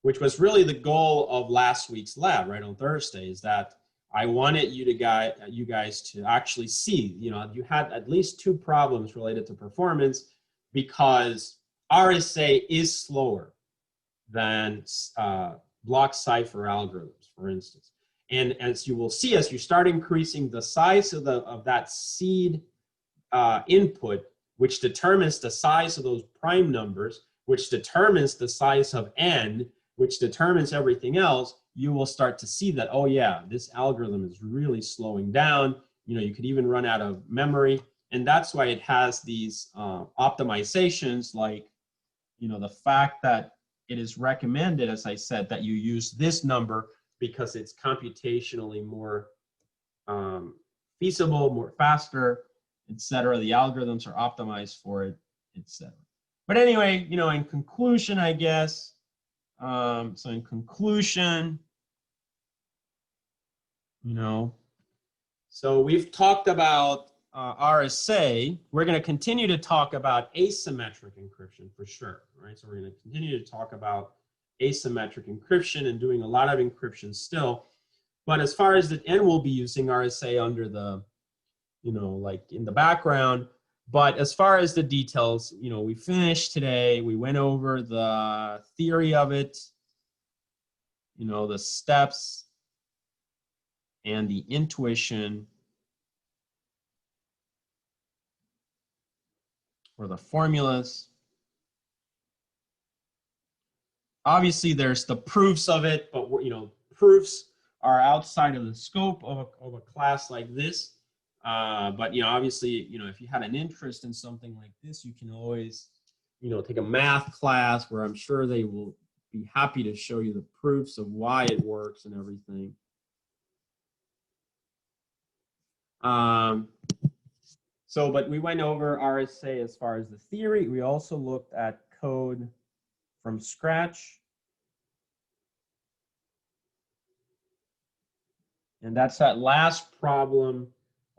which was really the goal of last week's lab, right, on Thursday, is that I wanted you guys to actually see, you had at least 2 problems related to performance, because RSA is slower than block cipher algorithms, for instance. And as you will see, as you start increasing the size of that seed input, which determines the size of those prime numbers, which determines the size of n, which determines everything else, you will start to see that, oh yeah, this algorithm is really slowing down. You could even run out of memory. And that's why it has these optimizations, like, the fact that it is recommended, as I said, that you use this number because it's computationally more feasible, more faster, etc. The algorithms are optimized for it, etc. But anyway, in conclusion, I guess, so in conclusion, so we've talked about RSA. We're going to continue to talk about asymmetric encryption for sure, right? So we're going to continue to talk about asymmetric encryption and doing a lot of encryption still. But as far as and we'll be using RSA under the, like in the background. But as far as the details, we finished today. We went over the theory of it, the steps and the intuition, or the formulas. Obviously, there's the proofs of it, but proofs are outside of the scope of a class like this. But, you know, obviously, you know, if you had an interest in something like this, you can always, you know, take a math class where I'm sure they will be happy to show you the proofs of why it works and everything. But we went over RSA as far as the theory. We also looked at code from scratch. And that's that last problem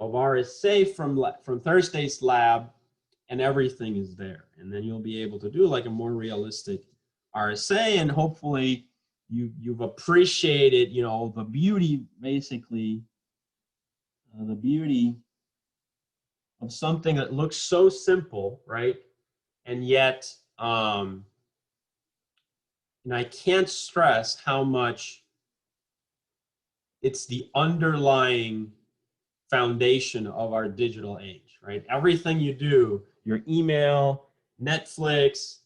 of RSA from Thursday's lab, and everything is there. And then you'll be able to do like a more realistic RSA, and hopefully you've appreciated, you know, the beauty, basically, the beauty of something that looks so simple, right? And yet, and I can't stress how much it's the underlying foundation of our digital age, right? Everything you do, your email, Netflix,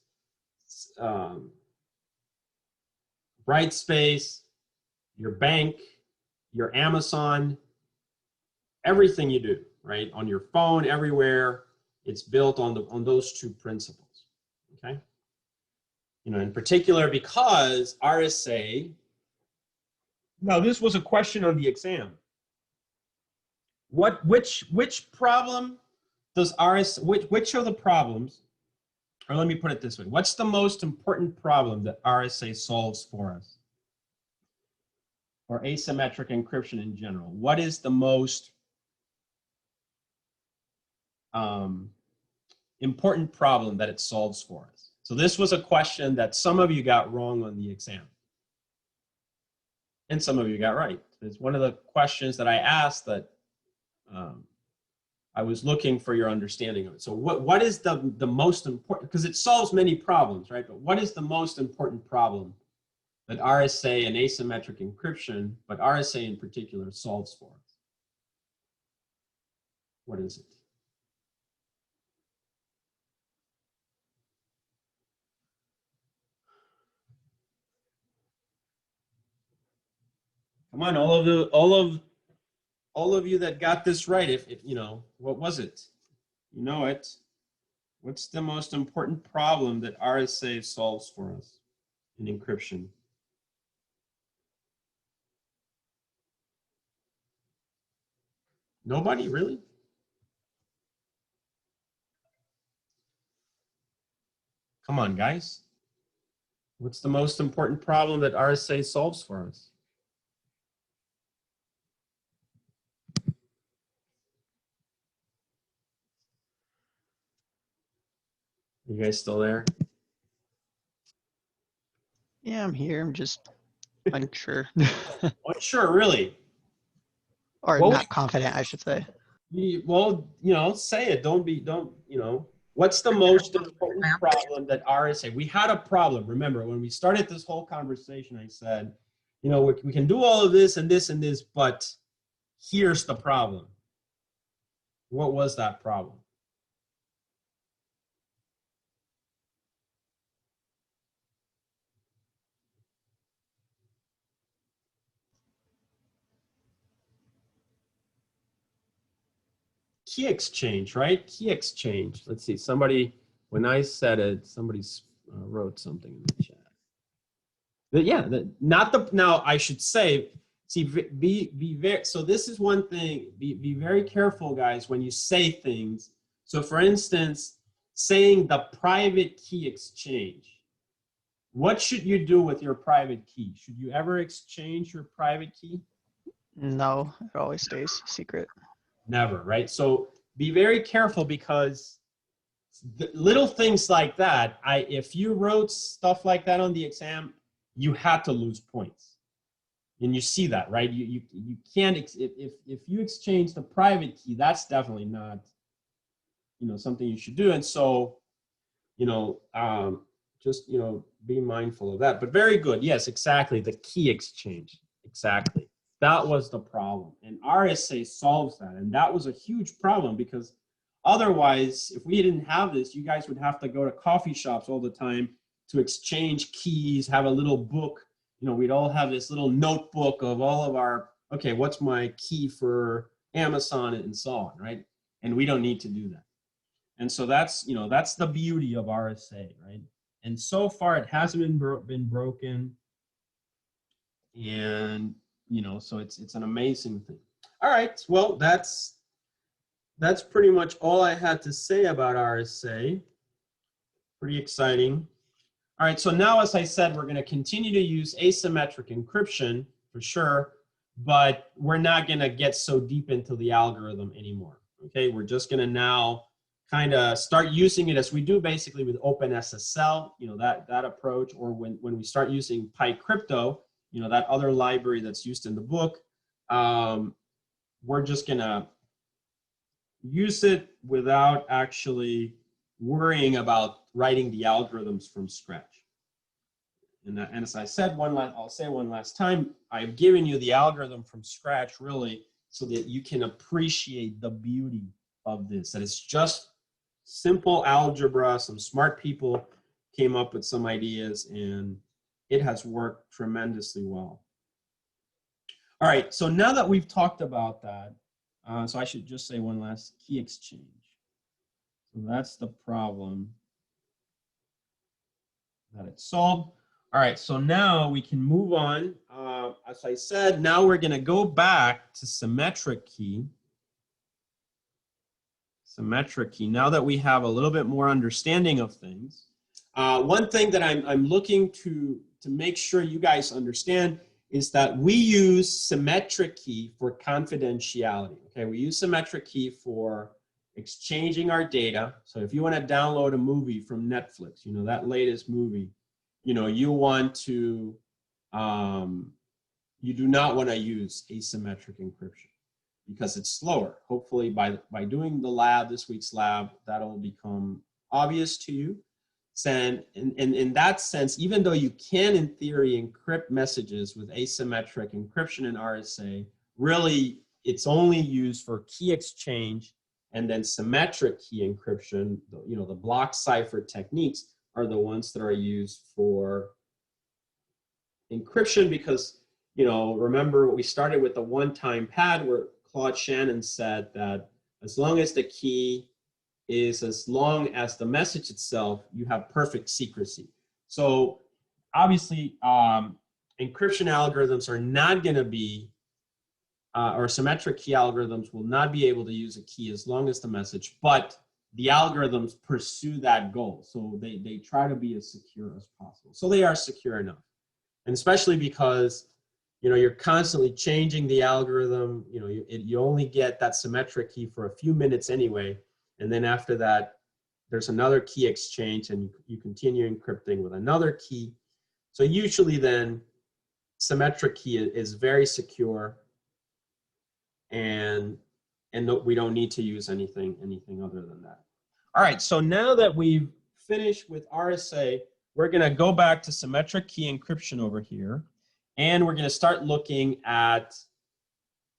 Brightspace, your bank, your Amazon, everything you do, right? On your phone, everywhere, it's built on those two principles, okay? You know, in particular, because RSA, now this was a question on the exam. Which problem does which of the problems, or let me put it this way, what's the most important problem that RSA solves for us? Or asymmetric encryption in general? What is the most important problem that it solves for us? So this was a question that some of you got wrong on the exam. And some of you got right. It's one of the questions that I asked that I was looking for your understanding of it. So what is the most important, because it solves many problems, right? But what is the most important problem that RSA and asymmetric encryption, but RSA in particular, solves for us? What is it? Come on, all of you that got this right, if you know, what was it? You know it. What's the most important problem that RSA solves for us in encryption? Nobody, really? Come on, guys. What's the most important problem that RSA solves for us? You guys still there? Yeah, I'm here. I'm just unsure. Oh, sure, really. Or Well, not confident, I should say. well, you know, say it. Don't, you know, what's the most important problem that RSA, we had a problem. Remember, when we started this whole conversation, I said, you know, we can do all of this and this and this, but here's the problem. What was that problem? Key exchange, right? Key exchange. Let's see. Somebody, when I said it, somebody wrote something in the chat. But yeah, not the, now I should say, see, be very, so this is one thing, be very careful, guys, when you say things. So for instance, saying the private key exchange. What should you do with your private key? Should you ever exchange your private key? No, it always stays secret. Never, right? So be very careful, because little things like that, if you wrote stuff like that on the exam, you had to lose points. And you see that, right? You can't, if you exchange the private key, that's definitely not, you know, something you should do. And so, you know, just, you know, be mindful of that. But very good. Yes, exactly. The key exchange. Exactly. That was the problem. And RSA solves that. And that was a huge problem, because otherwise, if we didn't have this, you guys would have to go to coffee shops all the time to exchange keys, have a little book. You know, we'd all have this little notebook of all of our, okay, what's my key for Amazon and so on, right? And we don't need to do that. And so that's, that's the beauty of RSA, right? And so far it hasn't been broken. And, so it's an amazing thing. All right, well, that's pretty much all I had to say about RSA. Pretty exciting. All right, so now, as I said, we're going to continue to use asymmetric encryption for sure, but we're not going to get so deep into the algorithm anymore. Okay, we're just going to now kind of start using it as we do basically with OpenSSL, that approach, or when we start using PyCrypto, that other library that's used in the book. We're just going to use it without actually worrying about writing the algorithms from scratch. And as I said, I'll say one last time, I've given you the algorithm from scratch really so that you can appreciate the beauty of this, that it's just simple algebra. Some smart people came up with some ideas and it has worked tremendously well. All right, so now that we've talked about that, so I should just say one last key exchange. So that's the problem that it solved. All right, so now we can move on. As I said, now we're going to go back to symmetric key. Symmetric key, now that we have a little bit more understanding of things. One thing that I'm looking to make sure you guys understand is that we use symmetric key for confidentiality. Okay, we use symmetric key for exchanging our data. So if you want to download a movie from Netflix, that latest movie, you want to, you do not want to use asymmetric encryption because it's slower. Hopefully by doing the lab, this week's lab, that'll become obvious to you. And in that sense, even though you can, in theory, encrypt messages with asymmetric encryption and RSA, really it's only used for key exchange, and then symmetric key encryption, the block cipher techniques are the ones that are used for encryption because, remember we started with the one-time pad where Claude Shannon said that as long as the key is as long as the message itself, you have perfect secrecy. So obviously, encryption algorithms are not going to be, or symmetric key algorithms will not be able to use a key as long as the message, but the algorithms pursue that goal. So they try to be as secure as possible. So they are secure enough. And especially because, you're constantly changing the algorithm, you only get that symmetric key for a few minutes anyway. And then after that, there's another key exchange and you continue encrypting with another key. So usually then symmetric key is very secure and we don't need to use anything other than that. All right, so now that we've finished with RSA, we're gonna go back to symmetric key encryption over here. And we're gonna start looking at,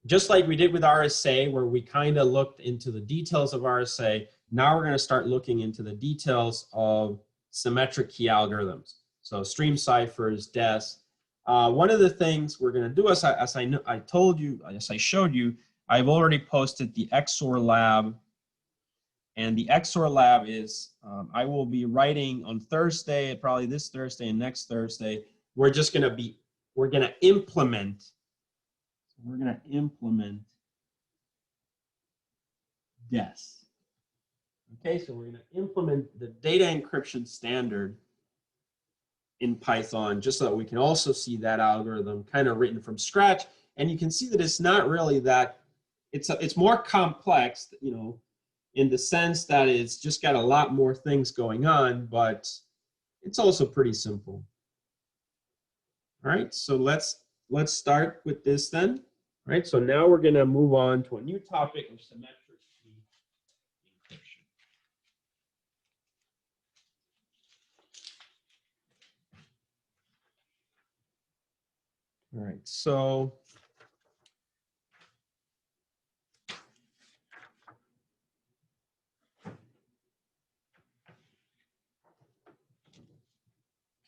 just like we did with RSA, where we kind of looked into the details of RSA, now we're going to start looking into the details of symmetric key algorithms. So stream ciphers, DES. One of the things we're going to do, as I showed you, I've already posted the Xor lab. And the Xor lab is, I will be writing on Thursday, probably this Thursday and next Thursday. We're going to implement DES. Okay, so we're going to implement the data encryption standard in Python just so that we can also see that algorithm kind of written from scratch. And you can see that it's not really that, it's more complex, in the sense that it's just got a lot more things going on, but it's also pretty simple. All right, so let's start with this then. All right, so now we're going to move on to a new topic of symmetric key encryption. All right, so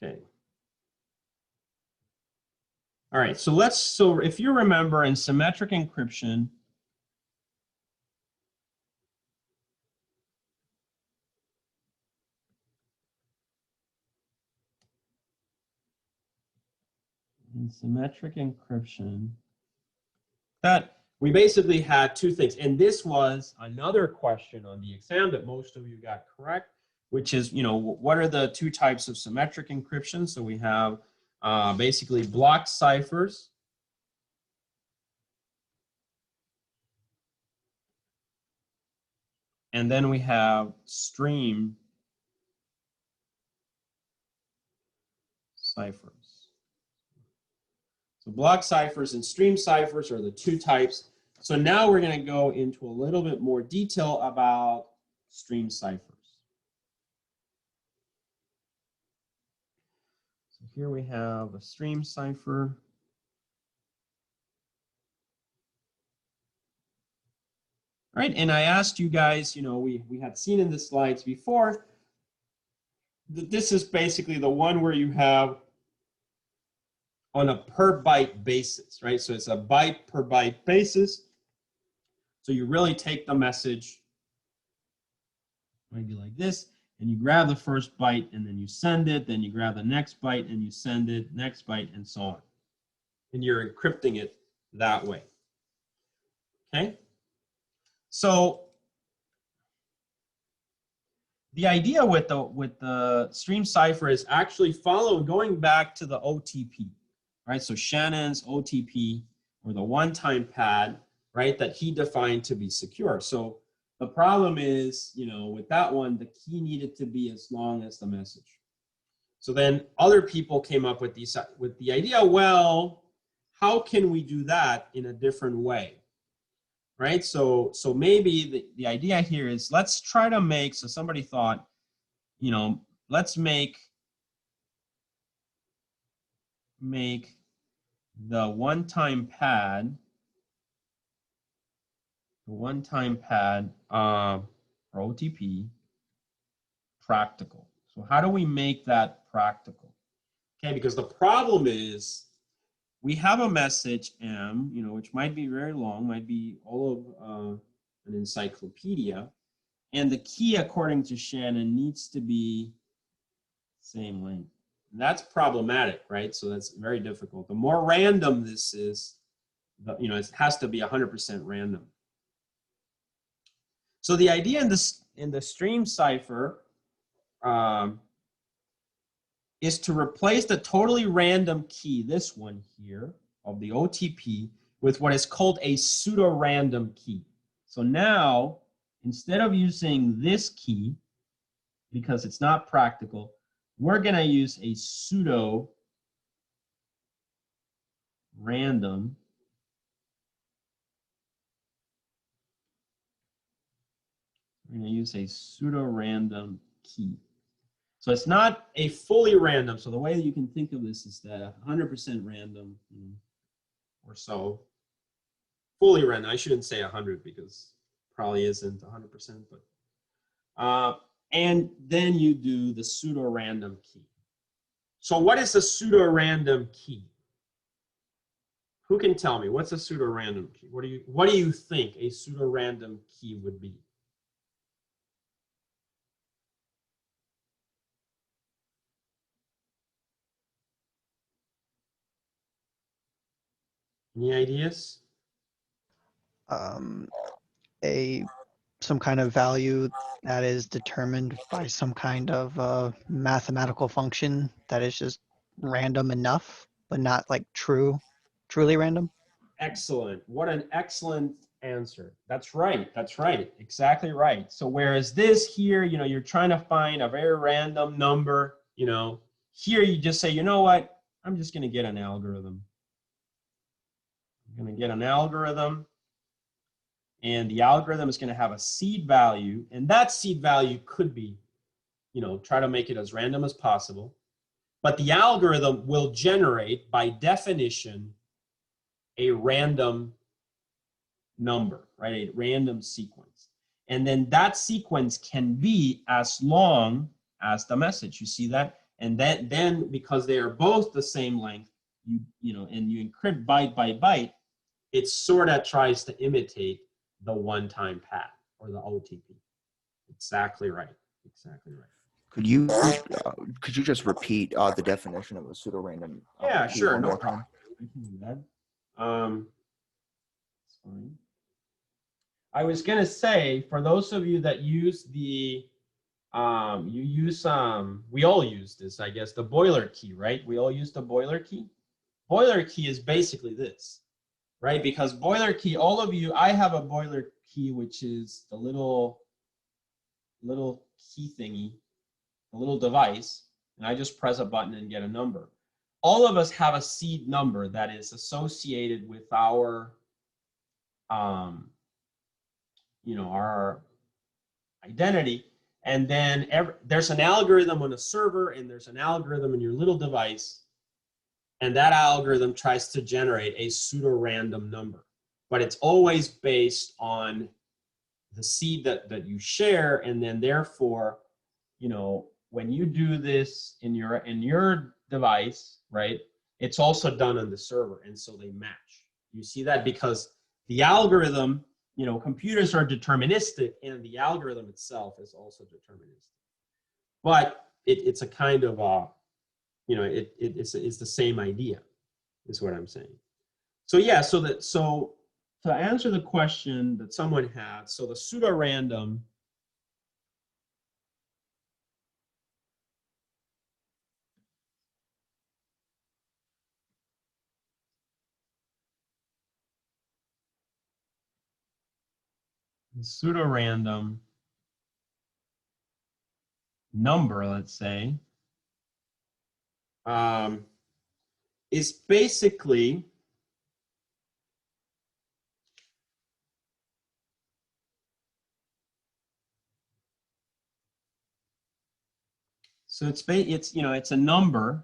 okay. All right, so if you remember in symmetric encryption, in symmetric encryption, that we basically had two things. And this was another question on the exam that most of you got correct, which is, what are the two types of symmetric encryption? So we have basically block ciphers. And then we have stream ciphers. So block ciphers and stream ciphers are the two types. So now we're going to go into a little bit more detail about stream ciphers. So here we have a stream cipher. All right, and I asked you guys, we had seen in the slides before that this is basically the one where you have on a per byte basis, right? So it's a byte per byte basis. So you really take the message, might be like this, and you grab the first byte and then you send it, then you grab the next byte and you send it, next byte, and so on. And you're encrypting it that way. Okay? So the idea with the stream cipher is actually going back to the OTP, right? So Shannon's OTP, or the one-time pad, right, that he defined to be secure. So the problem is, with that one, the key needed to be as long as the message. So then other people came up with the idea, well, how can we do that in a different way? Right, so maybe the idea here is let's try to make, so somebody thought, let's make the one-time pad or OTP practical. So how do we make that practical? Okay, because the problem is we have a message M, which might be very long, might be all of an encyclopedia, and the key, according to Shannon, needs to be same length. And that's problematic, right? So that's very difficult. The more random this is, it has to be 100% random. So the idea in the stream cipher is to replace the totally random key, this one here, of the OTP, with what is called a pseudorandom key. So now, instead of using this key, because it's not practical, we're going to use a pseudo-random key. So it's not a fully random. So the way that you can think of this is that 100% random, or so. Fully random. I shouldn't say 100 because probably isn't 100%, but and then you do the pseudo-random key. So what is a pseudo-random key? Who can tell me what's a pseudo-random key? What do you think a pseudo-random key would be? Any ideas? Some kind of value that is determined by some kind of mathematical function that is just random enough, but not like truly random. Excellent. What an excellent answer. That's right. That's right. Exactly right. So whereas this here, you're trying to find a very random number, here you just say, you know what? I'm just going to get an algorithm. I'm going to get an algorithm, and the algorithm is going to have a seed value, and that seed value could be, try to make it as random as possible. But the algorithm will generate, by definition, a random number, right? A random sequence. And then that sequence can be as long as the message. You see that? And then because they are both the same length, and you encrypt byte by byte, it sort of tries to imitate the one-time pad or the OTP. Exactly right. Exactly right. Could you just repeat the definition of a pseudorandom? Yeah, key sure. one No more problem. time? can do that. It's fine. I was gonna say, for those of you that use the, we all use this, I guess, the boiler key, right? We all use the boiler key. Boiler key is basically this, right? Because boiler key, all of you, I have a boiler key, which is the little key thingy, a little device, and I just press a button and get a number. All of us have a seed number that is associated with our, our identity. And then there's an algorithm on a server, and there's an algorithm in your little device, and that algorithm tries to generate a pseudo-random number. But it's always based on the seed that you share, and then therefore, when you do this in your device, right, it's also done on the server, and so they match. You see that because the algorithm, computers are deterministic, and the algorithm itself is also deterministic. But it's a kind of it's the same idea, is what I'm saying. So yeah, so to answer the question that someone had, so the pseudo-random number, let's say, is basically it's a number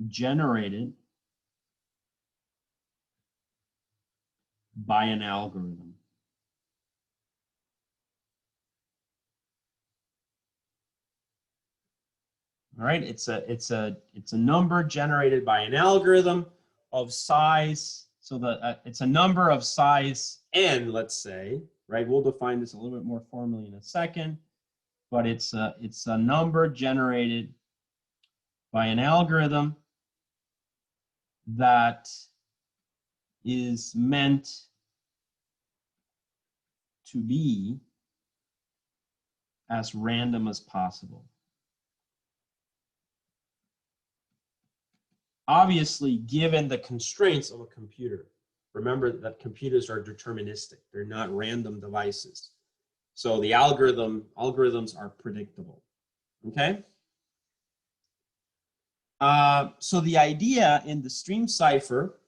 generated by an algorithm. All right, it's a number generated by an algorithm of size. So it's a number of size n, let's say, right? We'll define this a little bit more formally in a second, but it's a number generated by an algorithm that is meant to be as random as possible. Obviously, given the constraints of a computer. Remember that computers are deterministic. They're not random devices. So the algorithms are predictable. Okay? So the idea in the stream cipher,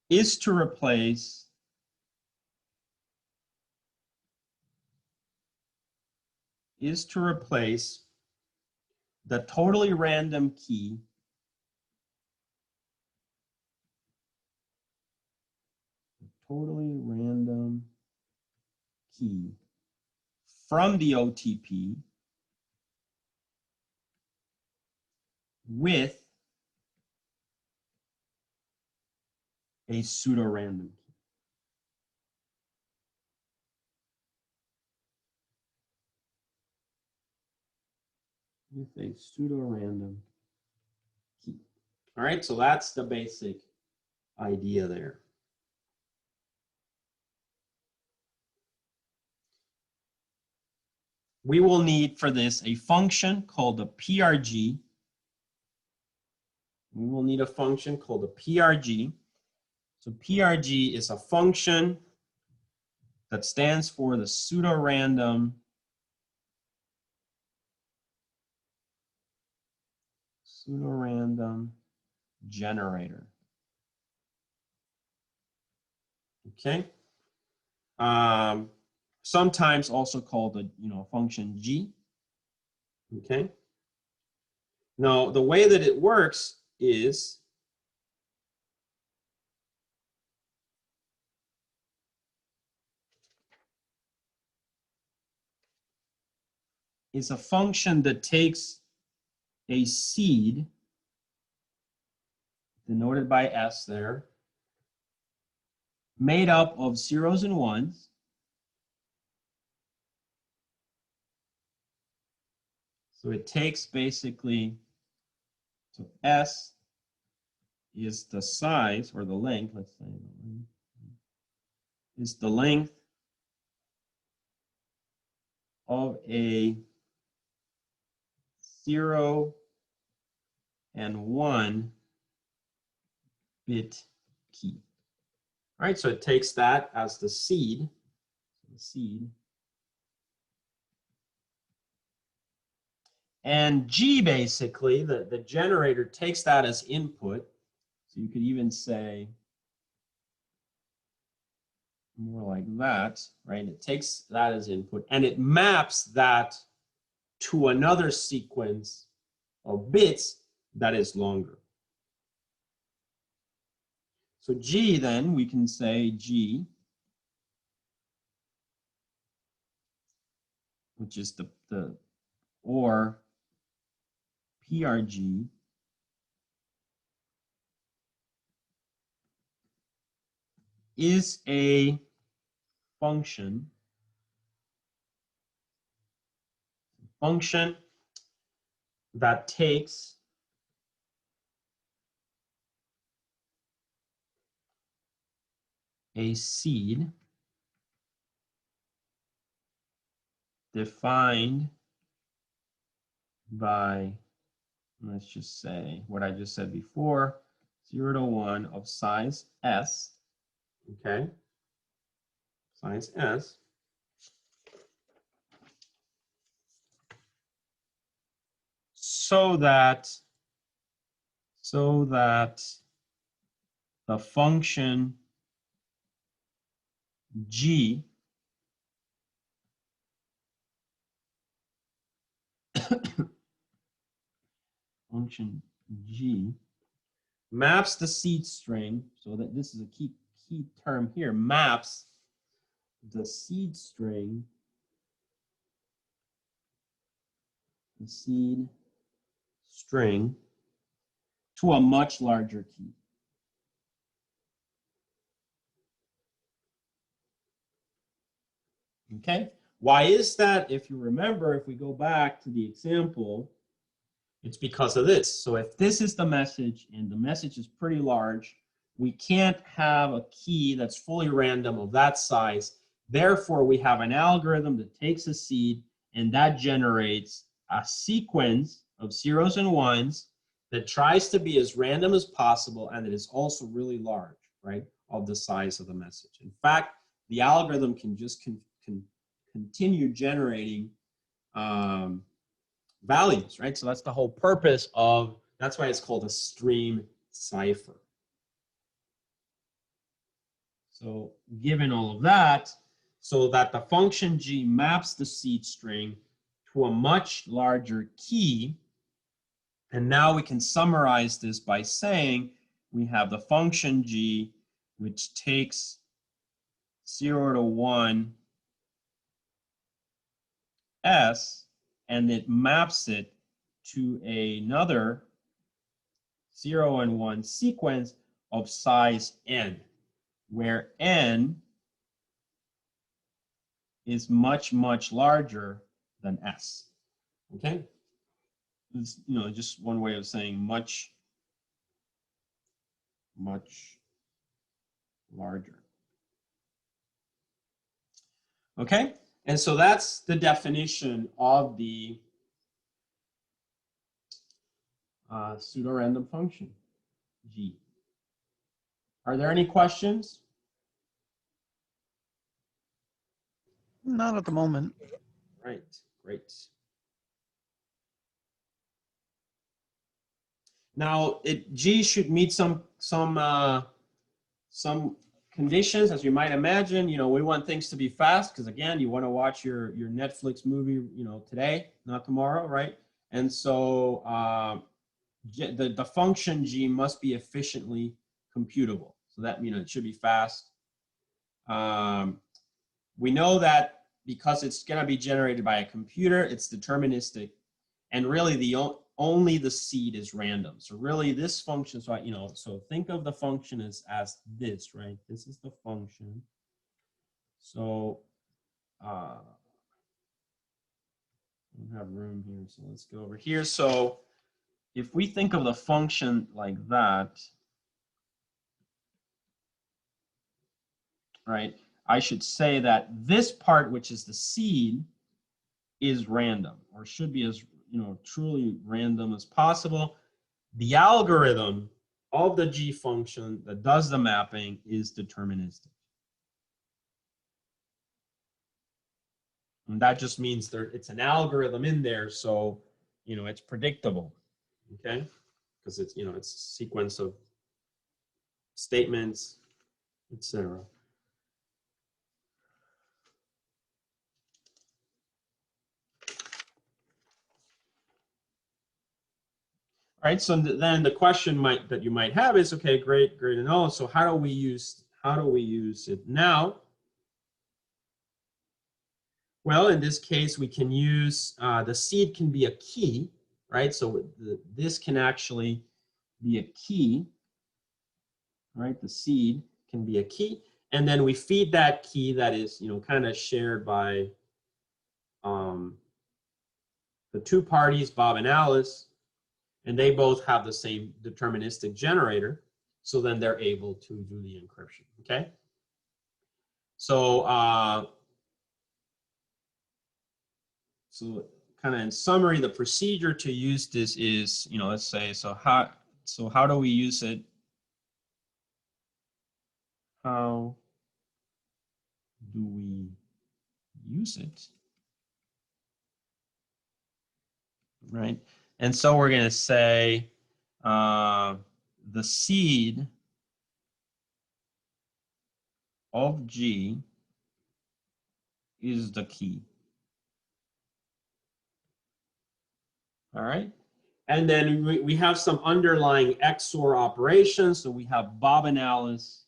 is to replace the totally random key from the OTP with a pseudo-random key. All right, so that's the basic idea there. We will need for this a function called a PRG. We will need a function called a PRG. So PRG is a function that stands for the pseudo-random generator. Okay. Sometimes also called a function G. Okay. Now the way that it works is a function that takes a seed denoted by S there, made up of zeros and ones. So it takes basically, so S is the size or the length, let's say, is the length of a 0 and 1 bit key. All right, so it takes that as the seed, and G basically, the generator takes that as input. So you could even say more like that, right? It takes that as input and it maps that to another sequence of bits that is longer. So G then, we can say G, which is or PRG is a function that takes a seed defined by, let's just say what I just said before, 0 to 1 of size S, okay? Size S. So that the function G function G maps the seed string, so that this is a key term here, maps the seed string, to a much larger key. Okay, why is that? If you remember, if we go back to the example, it's because of this. So if this is the message and the message is pretty large, we can't have a key that's fully random of that size. Therefore, we have an algorithm that takes a seed and that generates a sequence of zeros and ones that tries to be as random as possible and that is also really large, right, of the size of the message. In fact, the algorithm can just continue generating values, right? So that's the whole purpose of, that's why it's called a stream cipher. So given all of that, so that the function G maps the seed string to a much larger key, and now we can summarize this by saying we have the function G, which takes 0 to 1 S, and it maps it to another 0 and 1 sequence of size n, where n is much, much larger than S. Okay? It's, just one way of saying much, much larger. Okay? And so that's the definition of the pseudorandom function, G. Are there any questions? Not at the moment. Right, great. Now, G should meet some conditions, as you might imagine. We want things to be fast because, again, you want to watch your Netflix movie, today, not tomorrow, right? And so the function G must be efficiently computable. So that, it should be fast. We know that because it's going to be generated by a computer, it's deterministic. And really, only the seed is random. So really this function, so so think of the function as this, right? This is the function. So I don't have room here, so let's go over here. So if we think of the function like that, right, I should say that this part, which is the seed, is random, or should be as truly random as possible. The algorithm of the G function that does the mapping is deterministic. And that just means it's an algorithm in there, so it's predictable, okay? Because it's it's a sequence of statements, etc. All right, so then the question that you might have is, okay, great to know. So how do we use it now? Well, in this case, we can use the seed can be a key, right? So this can actually be a key, right? The seed can be a key, and then we feed that key that is kind of shared by the two parties, Bob and Alice, and they both have the same deterministic generator. So then they're able to do the encryption. Okay. So so kind of in summary, the procedure to use this is let's say so how do we use it? How do we use it? Right. And so we're going to say the seed of G is the key. All right. And then we have some underlying Xor operations. So we have Bob and Alice.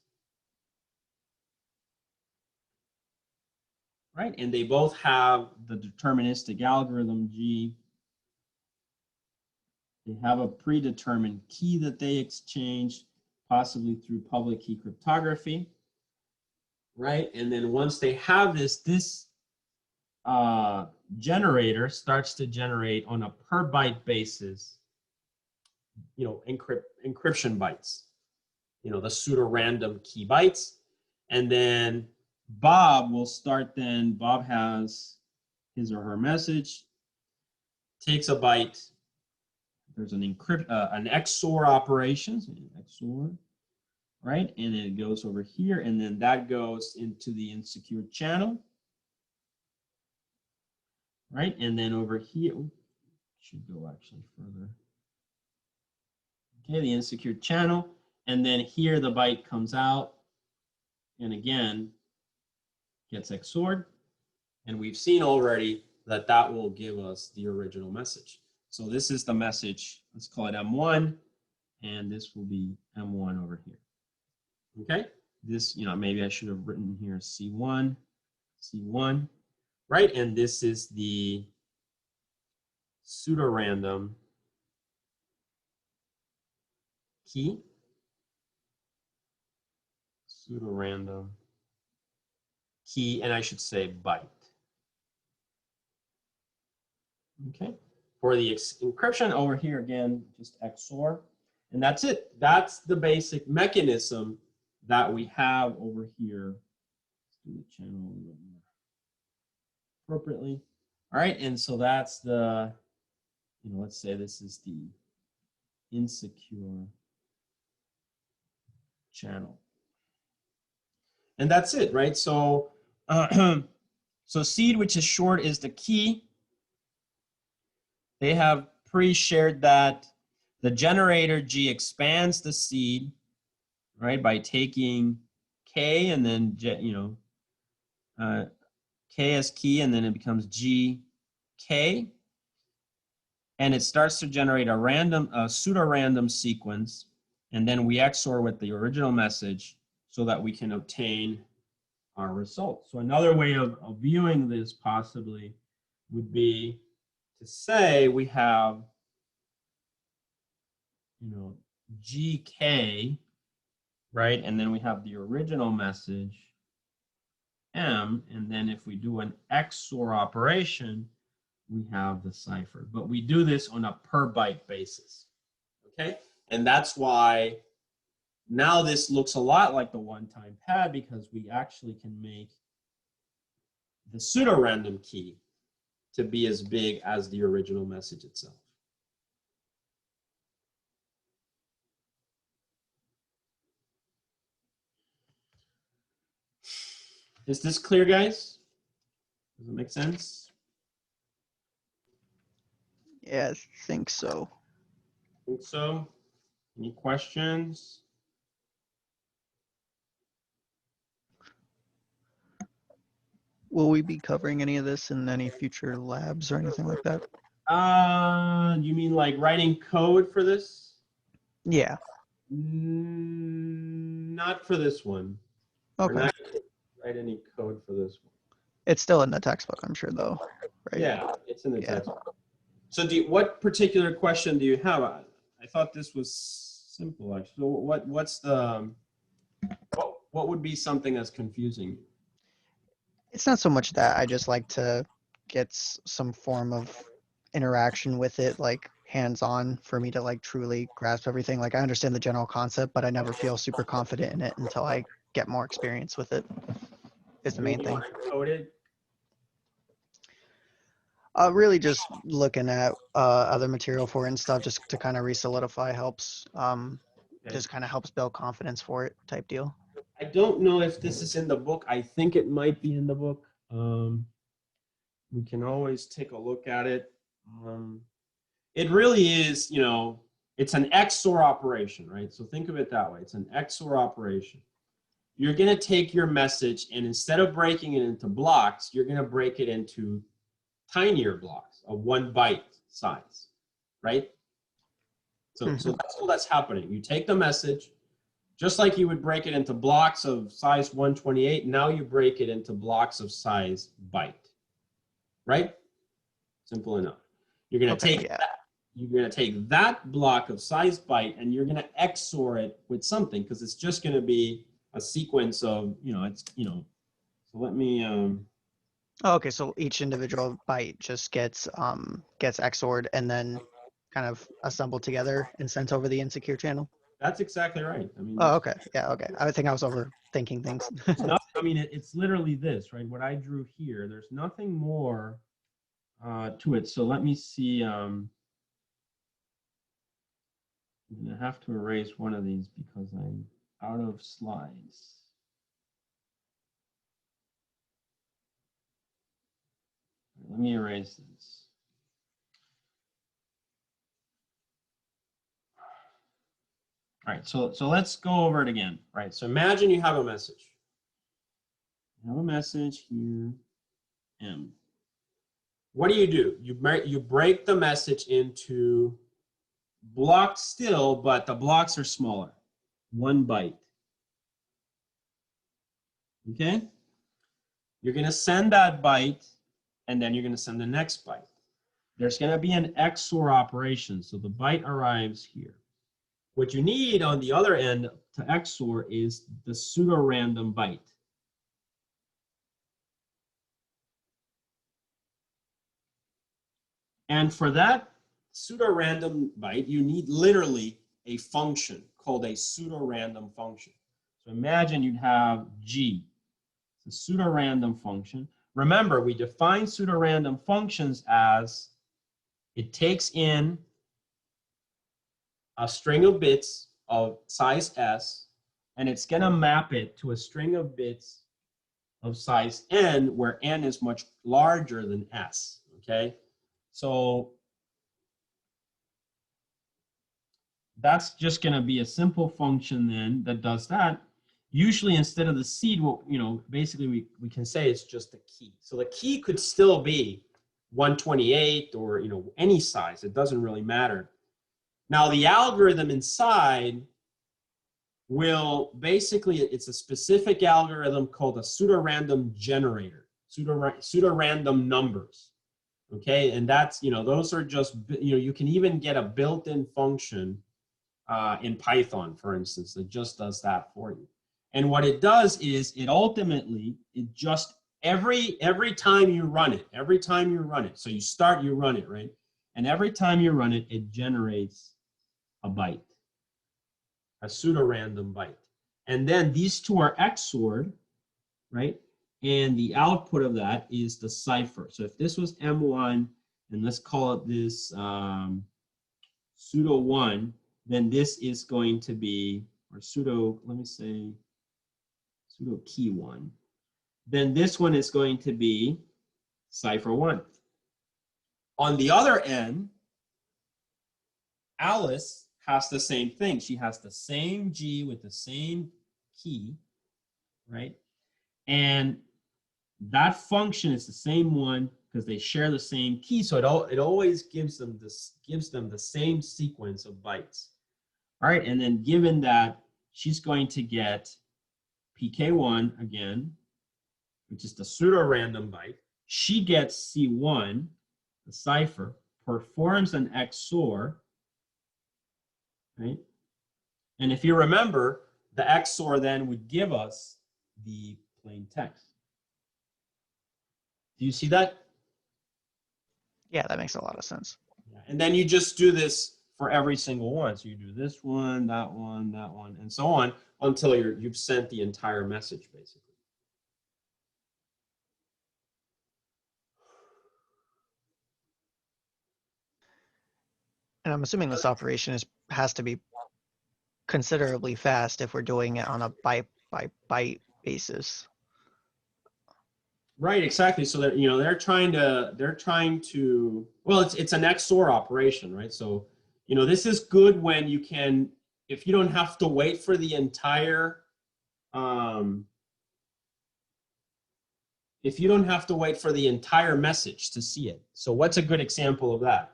Right. And they both have the deterministic algorithm G. They have a predetermined key that they exchange, possibly through public key cryptography. Right. And then once they have this generator starts to generate on a per byte basis, encryption bytes, the pseudo-random key bytes. And then Bob will start Bob has his or her message, takes a byte. There's an Xor operation, Xor, right? And it goes over here, and then that goes into the insecure channel, right? And then over here, should go actually further. Okay, the insecure channel, and then here the byte comes out, and again, gets XOR'd, and we've seen already that will give us the original message. So this is the message, let's call it M1, and this will be M1 over here. Okay, this, maybe I should have written here C1, right? And this is the pseudorandom key, pseudorandom key, and I should say byte. Okay, for the encryption over here again, just XOR, and that's it. That's the basic mechanism that we have over here. Let's do the channel a little bit more appropriately. All right, and so that's the, let's say this is the insecure channel. And that's it, right? So, so seed, which is short, is the key. They have pre-shared that. The generator G expands the seed, right, by taking K and then, K as key, and then it becomes GK. And it starts to generate a pseudo-random sequence, and then we XOR with the original message so that we can obtain our results. So another way of viewing this possibly would be to say we have you know, GK, right? And then we have the original message, M, and then if we do an XOR operation, we have the cipher. But we do this on a per byte basis, okay? And that's why now this looks a lot like the one-time pad, because we actually can make the pseudorandom key to be as big as the original message itself. Is this clear, guys? Does it make sense? Yeah, I think so. Think so? Any questions? Will we be covering any of this in any future labs or anything like that? You mean like writing code for this? Yeah. Not for this one. We're Okay. not going to write any code for this one. It's still in the textbook, I'm sure, though. Right? Yeah, it's in the Yeah. textbook. So what particular question do you have? I thought this was simple, actually. So what's the, what would be something that's confusing you? It's not so much that. I just like to get some form of interaction with it, like hands-on, for me to like truly grasp everything. Like I understand the general concept, but I never feel super confident in it until I get more experience with it. Is the main You thing. want to code it? Really just looking at other material for it and stuff just to kind of re-solidify helps. Okay. Just kind of helps build confidence for it type deal. I don't know if this is in the book. I think it might be in the book. We can always take a look at it. It really is, you know, it's an XOR operation, right? So think of it that way. It's an XOR operation. You're going to take your message, and instead of breaking it into blocks, you're going to break it into tinier blocks of 1 byte size, right? So that's all that's happening. You take the message, just like you would break it into blocks of size 128, now you break it into blocks of size byte, right? Simple enough. You're going to take that. You're going to take that block of size byte and you're going to XOR it with something, because it's just going to be a sequence of, you know, it's, you know, so let me, Oh, okay, so each individual byte just gets XOR'd and then kind of assembled together and sent over the insecure channel. that's exactly right. I mean, Oh, okay. Yeah, okay. I think I was overthinking things. I mean, it's literally this, right? What I drew here, there's nothing more to it. So let me see. I'm going to have to erase one of these because I'm out of slides. Let me erase this. All right, so let's go over it again, right? So imagine you have a message. You have a message here, M. What do? You break the message into blocks still, but the blocks are smaller, 1 byte. Okay? You're going to send that byte, and then you're going to send the next byte. There's going to be an XOR operation, so the byte arrives here. What you need on the other end to XOR is the pseudorandom byte. And for that pseudorandom byte, you need literally a function called a pseudorandom function. So imagine you'd have G, it's a pseudorandom function. Remember, we define pseudorandom functions as it takes in a string of bits of size S, and it's going to map it to a string of bits of size N, where N is much larger than S, okay? So that's just going to be a simple function then that does that. Usually instead of the seed, what, you know, basically we can say it's just the key. So the key could still be 128 or, you know, any size. It doesn't really matter. Now the algorithm inside will basically, it's a specific algorithm called a pseudorandom generator, pseudorandom numbers. Okay, and that's, you know, those are just, you know, you can even get a built-in function in Python, for instance, that just does that for you. And what it does is it ultimately, it just, every time you run it, so you start, you run it, right? And every time you run it, it generates a byte, a pseudorandom byte. And then these two are XORed, right? And the output of that is the cipher. So if this was M1, and let's call it this pseudo 1, then this is going to be, or pseudo, let me say, pseudo key 1. Then this one is going to be cipher 1. On the other end, Alice has the same thing. She has the same G with the same key, right? And that function is the same one because they share the same key. So it always gives them the same sequence of bytes. All right, and then given that she's going to get PK1 again, which is the pseudo-random byte. She gets C1, the cipher, performs an XOR, right? And if you remember, the XOR then would give us the plain text. Do you see that? Yeah, that makes a lot of sense. Yeah. And then you just do this for every single one. So you do this one, that one, and so on until you've sent the entire message, basically. And I'm assuming this operation has to be considerably fast if we're doing it on a byte by byte basis. Right, exactly. So that they're trying to well, it's an XOR operation, right? So this is good when you can, if you don't have to wait for the entire message to see it. So what's a good example of that?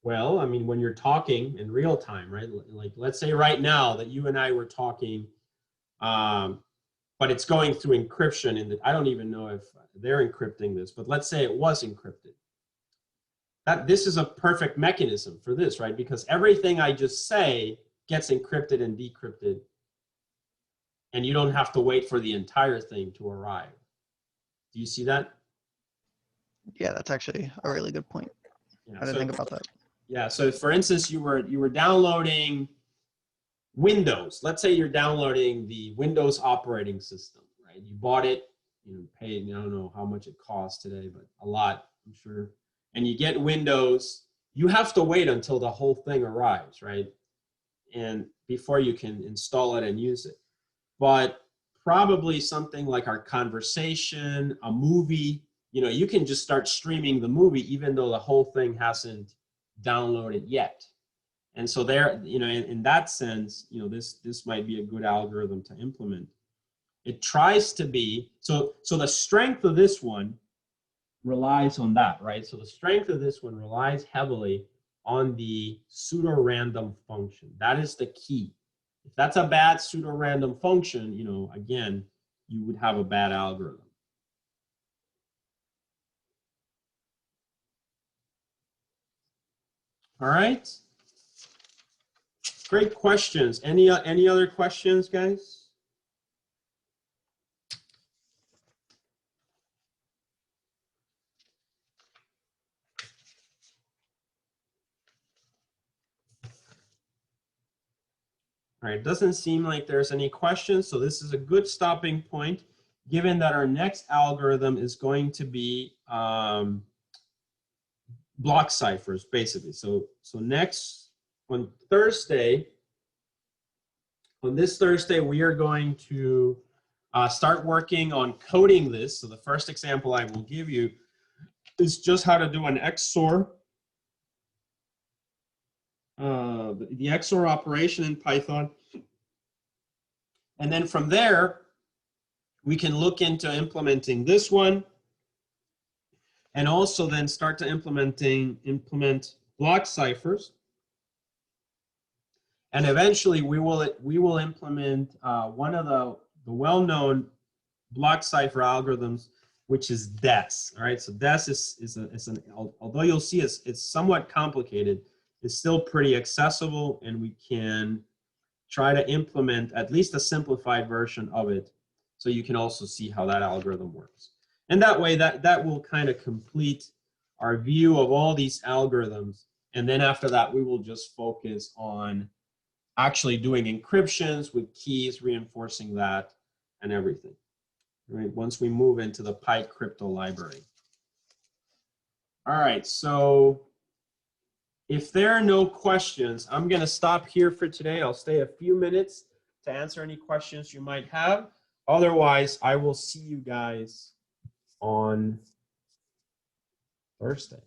Well, I mean, when you're talking in real time, right? Like let's say right now that you and I were talking, but it's going through encryption, and I don't even know if they're encrypting this, but let's say it was encrypted. This is a perfect mechanism for this, right? Because everything I just say gets encrypted and decrypted, and you don't have to wait for the entire thing to arrive. Do you see that? Yeah, that's actually a really good point. Yeah, I didn't think about that. Yeah, so for instance, you were downloading Windows. Let's say you're downloading the Windows operating system, right? You bought it, paid, I don't know how much it costs today, but a lot, I'm sure. And you get Windows, you have to wait until the whole thing arrives, right? And before you can install it and use it. But probably something like our conversation, a movie, you can just start streaming the movie even though the whole thing hasn't downloaded yet. And so there, in that sense, this might be a good algorithm to implement. It tries to be, so the strength of this one relies on that, right? So the strength of this one relies heavily on the pseudo-random function. That is the key. If that's a bad pseudo-random function, again, you would have a bad algorithm. All right. Great questions. Any other questions, guys? All right, it doesn't seem like there's any questions, so this is a good stopping point, given that our next algorithm is going to be block ciphers, basically. So next, on Thursday, on this Thursday, we are going to start working on coding this. So the first example I will give you is just how to do an XOR, the XOR operation in Python. And then from there, we can look into implementing this one, and also then start to implement block ciphers. And eventually we will implement one of the well-known block cipher algorithms, which is DES. All right, so DES is although you'll see it's somewhat complicated, is still pretty accessible, and we can try to implement at least a simplified version of it so you can also see how that algorithm works. And that way, that will kind of complete our view of all these algorithms. And then after that, we will just focus on actually doing encryptions with keys, reinforcing that, and everything. Right? Once we move into the PyCrypto library. All right, so if there are no questions, I'm going to stop here for today. I'll stay a few minutes to answer any questions you might have. Otherwise, I will see you guys on Thursday.